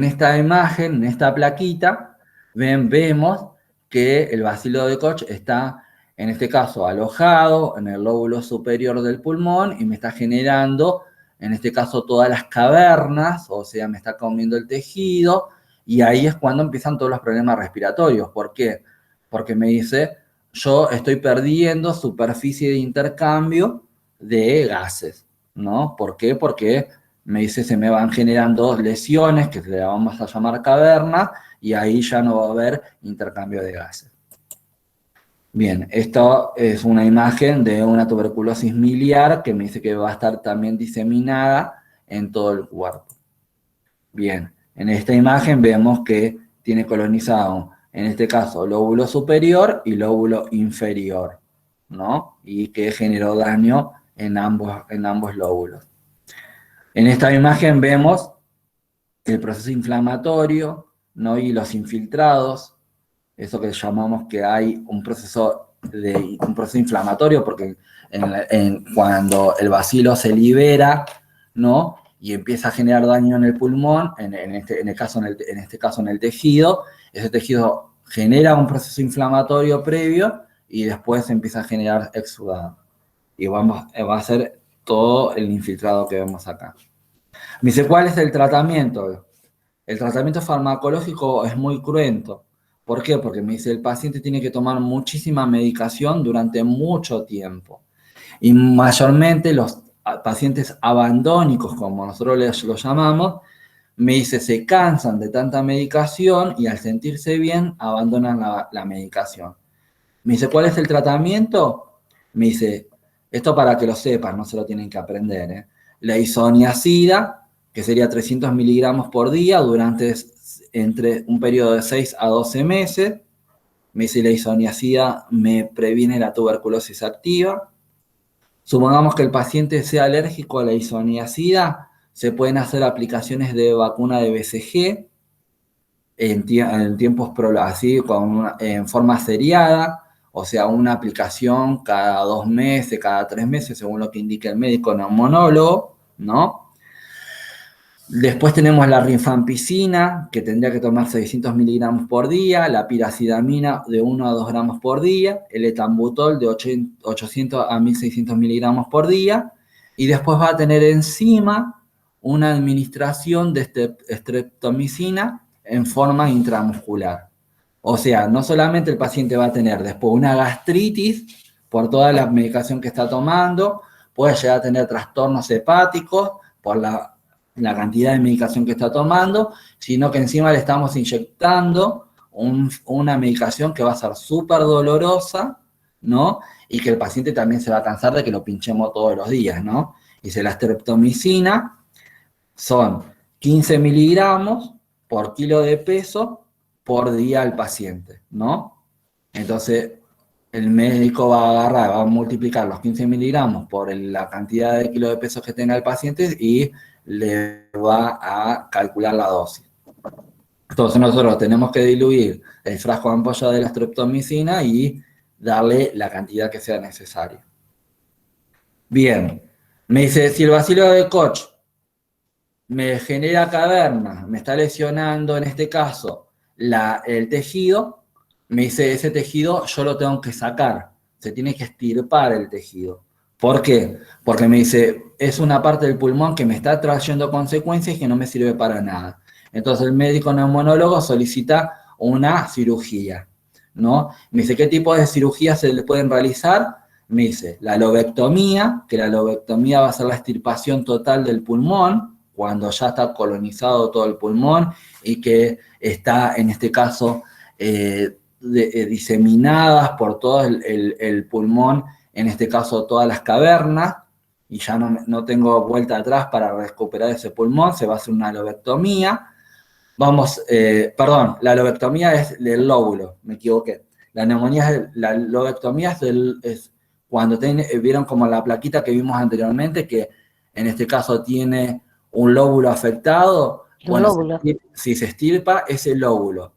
esta imagen, en esta plaquita, vemos que el bacilo de Koch está, en este caso, alojado en el lóbulo superior del pulmón y me está generando, en este caso, todas las cavernas, o sea, me está comiendo el tejido, y ahí es cuando empiezan todos los problemas respiratorios. ¿Por qué? Porque me dice, yo estoy perdiendo superficie de intercambio de gases, ¿no? ¿Por qué? Porque me dice, se me van generando lesiones, que le vamos a llamar caverna, y ahí ya no va a haber intercambio de gases. Bien, esto es una imagen de una tuberculosis miliar que me dice que va a estar también diseminada en todo el cuerpo. Bien, en esta imagen vemos que tiene colonizado, en este caso, lóbulo superior y lóbulo inferior, ¿no? Y que generó daño en ambos lóbulos. En esta imagen vemos el proceso inflamatorio, ¿no? Y los infiltrados, eso que llamamos que hay un proceso inflamatorio, porque cuando el bacilo se libera, ¿no? Y empieza a generar daño en el pulmón, en este caso en el tejido, ese tejido genera un proceso inflamatorio previo y después empieza a generar exudado. Y va a ser todo el infiltrado que vemos acá. Me dice, ¿cuál es el tratamiento? El tratamiento farmacológico es muy cruento. ¿Por qué? Porque me dice, el paciente tiene que tomar muchísima medicación durante mucho tiempo. Y mayormente los pacientes abandónicos, como nosotros los llamamos, me dice, se cansan de tanta medicación y al sentirse bien abandonan la medicación. Me dice, ¿cuál es el tratamiento? Me dice, esto para que lo sepan, no se lo tienen que aprender, ¿eh? La isoniazida, que sería 300 miligramos por día entre un periodo de 6 a 12 meses. Me dice, la isoniazida me previene la tuberculosis activa. Supongamos que el paciente sea alérgico a la isoniazida, se pueden hacer aplicaciones de vacuna de BCG en tiempos así, en forma seriada, o sea, una aplicación cada 2 meses, cada 3 meses, según lo que indique el médico neumonólogo, ¿no? Después tenemos la rifampicina, que tendría que tomar 600 miligramos por día, la piracidamina de 1 a 2 gramos por día, el etambutol de 800 a 1600 miligramos por día, y después va a tener encima una administración de streptomicina en forma intramuscular. O sea, no solamente el paciente va a tener después una gastritis por toda la medicación que está tomando, puede llegar a tener trastornos hepáticos por la cantidad de medicación que está tomando, sino que encima le estamos inyectando una medicación que va a ser súper dolorosa, ¿no? Y que el paciente también se va a cansar de que lo pinchemos todos los días, ¿no? Dice, la streptomicina son 15 miligramos por kilo de peso por día al paciente, ¿no? Entonces, el médico va a agarrar, va a multiplicar los 15 miligramos por la cantidad de kilos de peso que tenga el paciente y le va a calcular la dosis. Entonces nosotros tenemos que diluir el frasco de ampolla de la streptomicina y darle la cantidad que sea necesaria. Bien, me dice, si el bacilo de Koch me genera caverna, me está lesionando en este caso el tejido, me dice, ese tejido yo lo tengo que sacar, se tiene que extirpar el tejido. ¿Por qué? Porque me dice, es una parte del pulmón que me está trayendo consecuencias y que no me sirve para nada. Entonces el médico neumonólogo solicita una cirugía, ¿no? Me dice, ¿qué tipo de cirugía se le pueden realizar? Me dice, la lobectomía, que la lobectomía va a ser la extirpación total del pulmón, cuando ya está colonizado todo el pulmón y que está, en este caso, diseminadas por todo el pulmón, en este caso todas las cavernas, y ya no tengo vuelta atrás para recuperar ese pulmón, se va a hacer una lobectomía. Perdón, la lobectomía es del lóbulo, me equivoqué. La lobectomía es cuando vieron como la plaquita que vimos anteriormente, que en este caso tiene un lóbulo afectado. Bueno, lóbulo. Si se extirpa, es el lóbulo,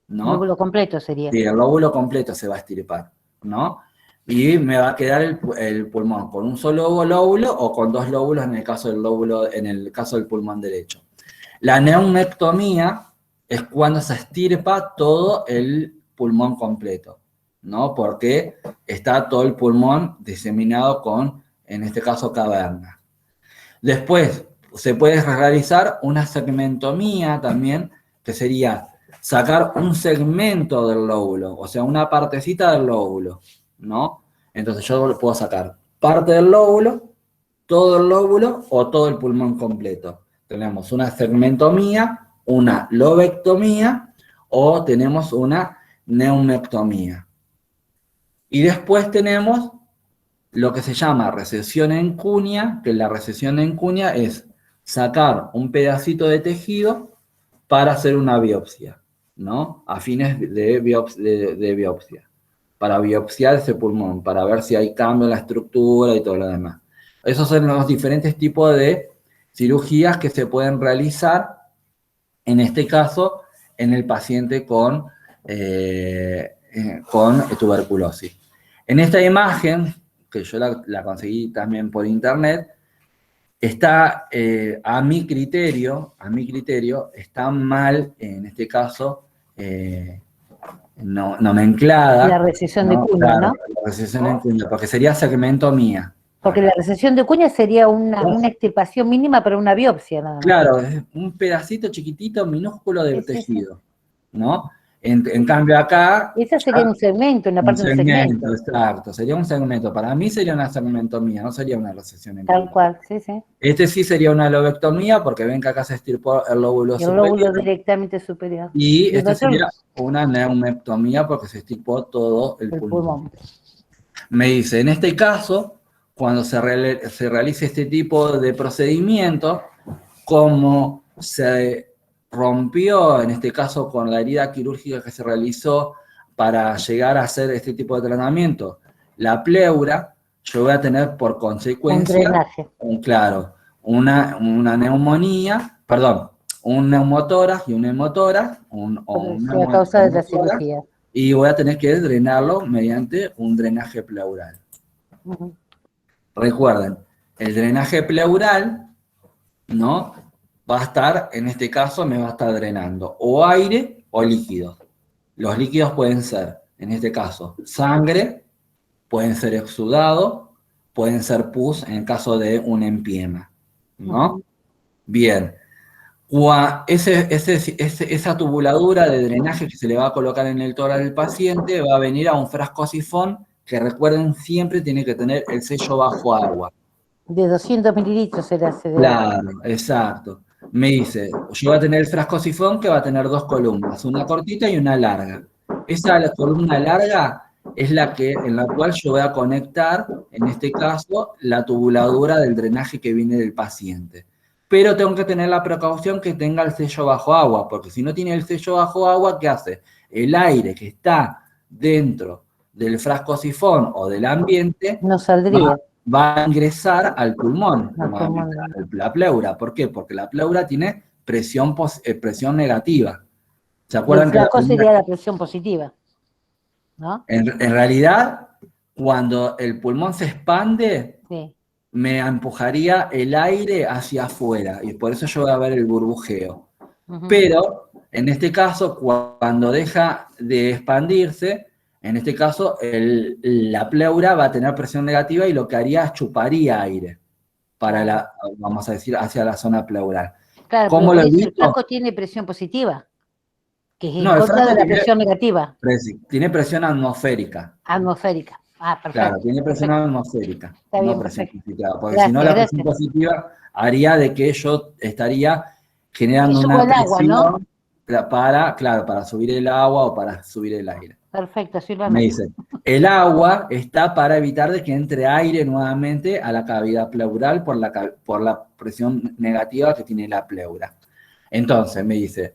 ¿no? Lóbulo completo sería. Sí, el lóbulo completo se va a extirpar, ¿no? Y me va a quedar el pulmón con un solo lóbulo o con dos lóbulos en el caso del pulmón derecho. La neumectomía es cuando se extirpa todo el pulmón completo, ¿no? Porque está todo el pulmón diseminado con, en este caso, caverna. Después se puede realizar una segmentomía también, que sería sacar un segmento del lóbulo, o sea, una partecita del lóbulo, ¿no? Entonces yo puedo sacar parte del lóbulo, todo el lóbulo o todo el pulmón completo. Tenemos una segmentomía, una lobectomía o tenemos una neumectomía. Y después tenemos lo que se llama recesión en cuña, que la recesión en cuña es sacar un pedacito de tejido para hacer una biopsia, ¿no? A fines de biopsia, para biopsiar ese pulmón, para ver si hay cambio en la estructura y todo lo demás. Esos son los diferentes tipos de cirugías que se pueden realizar, en este caso, en el paciente con tuberculosis. En esta imagen, que yo la conseguí también por internet, está, a mi criterio, está mal, en este caso, nomenclada. La recesión de cuña, claro, ¿no? La recesión en cuña, porque sería segmentomía. Porque la recesión de cuña sería una extirpación mínima para una biopsia, nada más. Claro, es un pedacito chiquitito, minúsculo de tejido, ¿no? En cambio acá... Ese sería un segmento, una parte de un segmento. Exacto, sería un segmento. Para mí sería una segmentomía, no sería una recesión en Tal cuña. cual, sí, sí. Este sí sería una lobectomía, porque ven que acá se estirpó el lóbulo superior. El lóbulo directamente superior. Y este sería una neumectomía, porque se estirpó todo el pulmón. Me dice, en este caso, cuando se realice este tipo de procedimiento, como se rompió, en este caso con la herida quirúrgica que se realizó para llegar a hacer este tipo de tratamiento, la pleura, yo voy a tener por consecuencia, una neumonía, perdón, un neumotórax y un hemotórax, a causa de la cirugía. Y voy a tener que drenarlo mediante un drenaje pleural. Recuerden, el drenaje pleural, ¿no? Va a estar, en este caso, me va a estar drenando o aire o líquidos. Los líquidos pueden ser, en este caso, sangre, pueden ser exudado, pueden ser pus en el caso de un empiema, ¿no? Bien. Esa tubuladura de drenaje que se le va a colocar en el tórax del paciente va a venir a un frasco sifón que, recuerden, siempre tiene que tener el sello bajo agua. De 200 mililitros será. Claro, exacto. Me dice, yo voy a tener el frasco sifón que va a tener dos columnas, una cortita y una larga. Esa columna larga es en la cual yo voy a conectar, en este caso, la tubuladura del drenaje que viene del paciente. Pero tengo que tener la precaución que tenga el sello bajo agua, porque si no tiene el sello bajo agua, ¿qué hace? El aire que está dentro del frasco sifón o del ambiente no saldría. Va a ingresar al pulmón, la pleura. ¿Por qué? Porque la pleura tiene presión negativa, ¿Se acuerdan el que frasco sería la presión positiva, ¿no? en realidad, cuando el pulmón se expande, Sí. me empujaría el aire hacia afuera y por eso yo voy a ver el burbujeo. Pero en este caso, cuando deja de expandirse, en este caso la pleura va a tener presión negativa y lo que haría es chuparía aire para vamos a decir, hacia la zona pleural. Claro, ¿Cómo pero lo por eso el evito? frasco tiene presión positiva, que es en No, el contra frasco de la presión negativa, tiene presión atmosférica. atmosférica. Ah, perfecto. Claro, tiene presión Perfecto. atmosférica, Está no bien, presión perfecto. positiva. Porque si no, Gracias, la presión gracias. positiva haría de que yo estaría generando Que suba una el agua, ¿no? presión para subir el agua o para subir el aire. Perfecto, así lo Me anoto. dice, el agua está para evitar de que entre aire nuevamente a la cavidad pleural por la presión negativa que tiene la pleura. Entonces, me dice,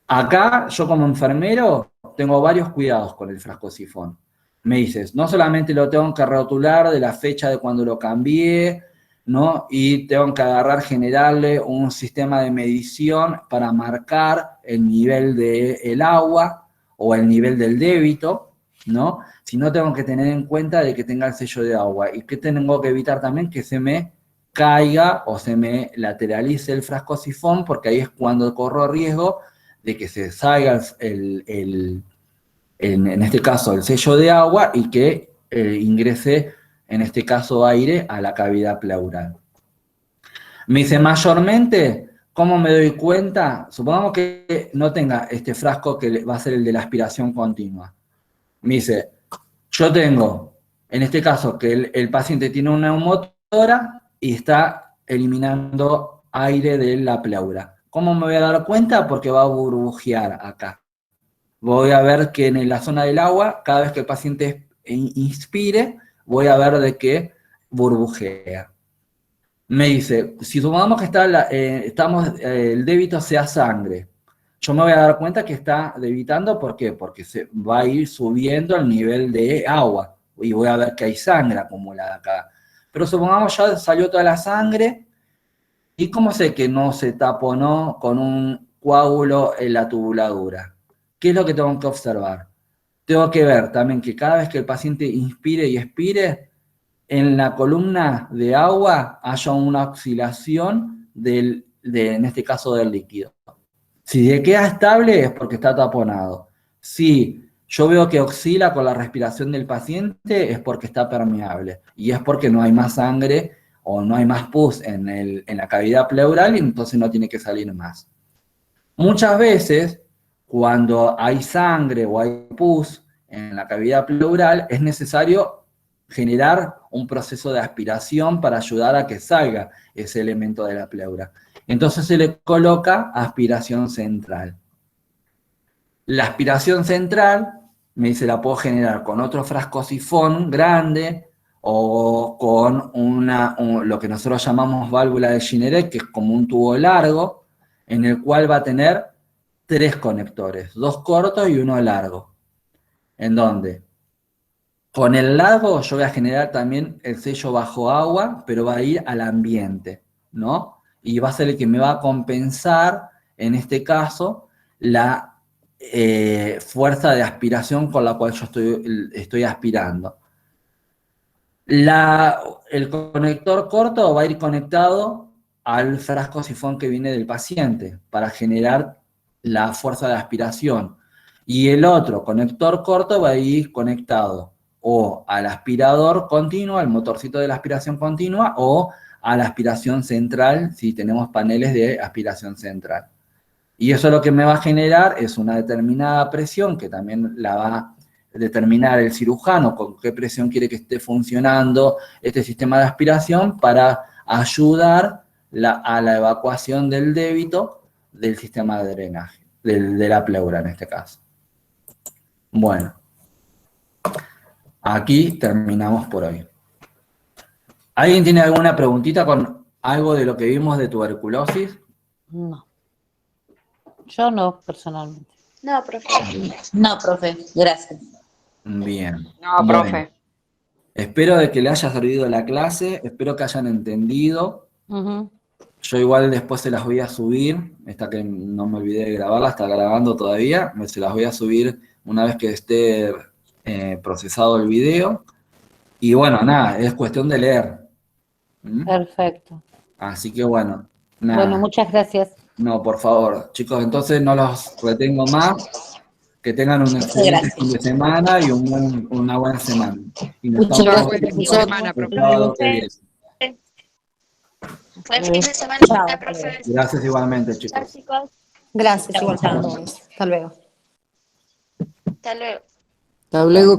acá yo como enfermero tengo varios cuidados con el frasco sifón. Me dices, no solamente lo tengo que rotular de la fecha de cuando lo cambié, ¿no? Y tengo que generarle un sistema de medición para marcar el nivel del agua o el nivel del débito, ¿no? Sino tengo que tener en cuenta de que tenga el sello de agua. ¿Y que tengo que evitar también? Que se me caiga o se me lateralice el frasco sifón, porque ahí es cuando corro riesgo de que se salga en este caso el sello de agua y que ingrese en este caso aire a la cavidad pleural. Me dice, mayormente, ¿cómo me doy cuenta? Supongamos que no tenga este frasco que va a ser el de la aspiración continua. Me dice, yo tengo, en este caso, que el paciente tiene una neumotora y está eliminando aire de la pleura. ¿Cómo me voy a dar cuenta? Porque va a burbujear acá. Voy a ver que en la zona del agua, cada vez que el paciente inspire, voy a ver de que burbujea. Me dice, si supongamos que el débito sea sangre, yo me voy a dar cuenta que está debitando, ¿por qué? Porque se va a ir subiendo el nivel de agua y voy a ver que hay sangre acumulada acá. Pero supongamos ya salió toda la sangre, ¿y cómo sé que no se taponó con un coágulo en la tubuladura? ¿Qué es lo que tengo que observar? Tengo que ver también que cada vez que el paciente inspire y expire, en la columna de agua haya una oscilación en este caso del líquido. Si se queda estable es porque está taponado. Si yo veo que oscila con la respiración del paciente es porque está permeable y es porque no hay más sangre o no hay más pus en la cavidad pleural y entonces no tiene que salir más. Muchas veces, cuando hay sangre o hay pus en la cavidad pleural, es necesario generar un proceso de aspiración para ayudar a que salga ese elemento de la pleura. Entonces se le coloca aspiración central. La aspiración central, me dice, la puedo generar con otro frasco sifón grande o con lo que nosotros llamamos válvula de Gineret, que es como un tubo largo, en el cual va a tener 3 conectores, 2 cortos y 1 largo. ¿En dónde? Con el largo yo voy a generar también el sello bajo agua, pero va a ir al ambiente, ¿no? Y va a ser el que me va a compensar, en este caso, la fuerza de aspiración con la cual yo estoy aspirando. El conector corto va a ir conectado al frasco sifón que viene del paciente para generar la fuerza de aspiración. Y el otro conector corto va a ir conectado o al aspirador continuo, al motorcito de la aspiración continua, o a la aspiración central, si tenemos paneles de aspiración central. Y eso lo que me va a generar es una determinada presión, que también la va a determinar el cirujano con qué presión quiere que esté funcionando este sistema de aspiración para ayudar a la evacuación del débito del sistema de drenaje, de la pleura en este caso. Bueno, aquí terminamos por hoy. ¿Alguien tiene alguna preguntita con algo de lo que vimos de tuberculosis? No. Yo no, personalmente. No, profe. No, profe, gracias. Bien. No, Bueno, profe. espero de que le haya servido la clase, espero que hayan entendido. Yo igual después se las voy a subir, esta que no me olvidé de grabarla, está grabando todavía, se las voy a subir una vez que esté procesado el video. Y bueno, nada, es cuestión de leer. ¿Mm? Perfecto. Así que bueno, nada. Bueno, muchas gracias. No, por favor, chicos, entonces no los retengo más. Que tengan un excelente fin de semana y una buena semana. Y nos Muchas estamos gracias. viendo Buen semana, el profe. sábado que viene. Buen fin de semana, Chao. profe. Gracias igualmente, Chao, chicos. chicos. Gracias, igual para todos. Hasta luego. Hasta luego. Hasta luego.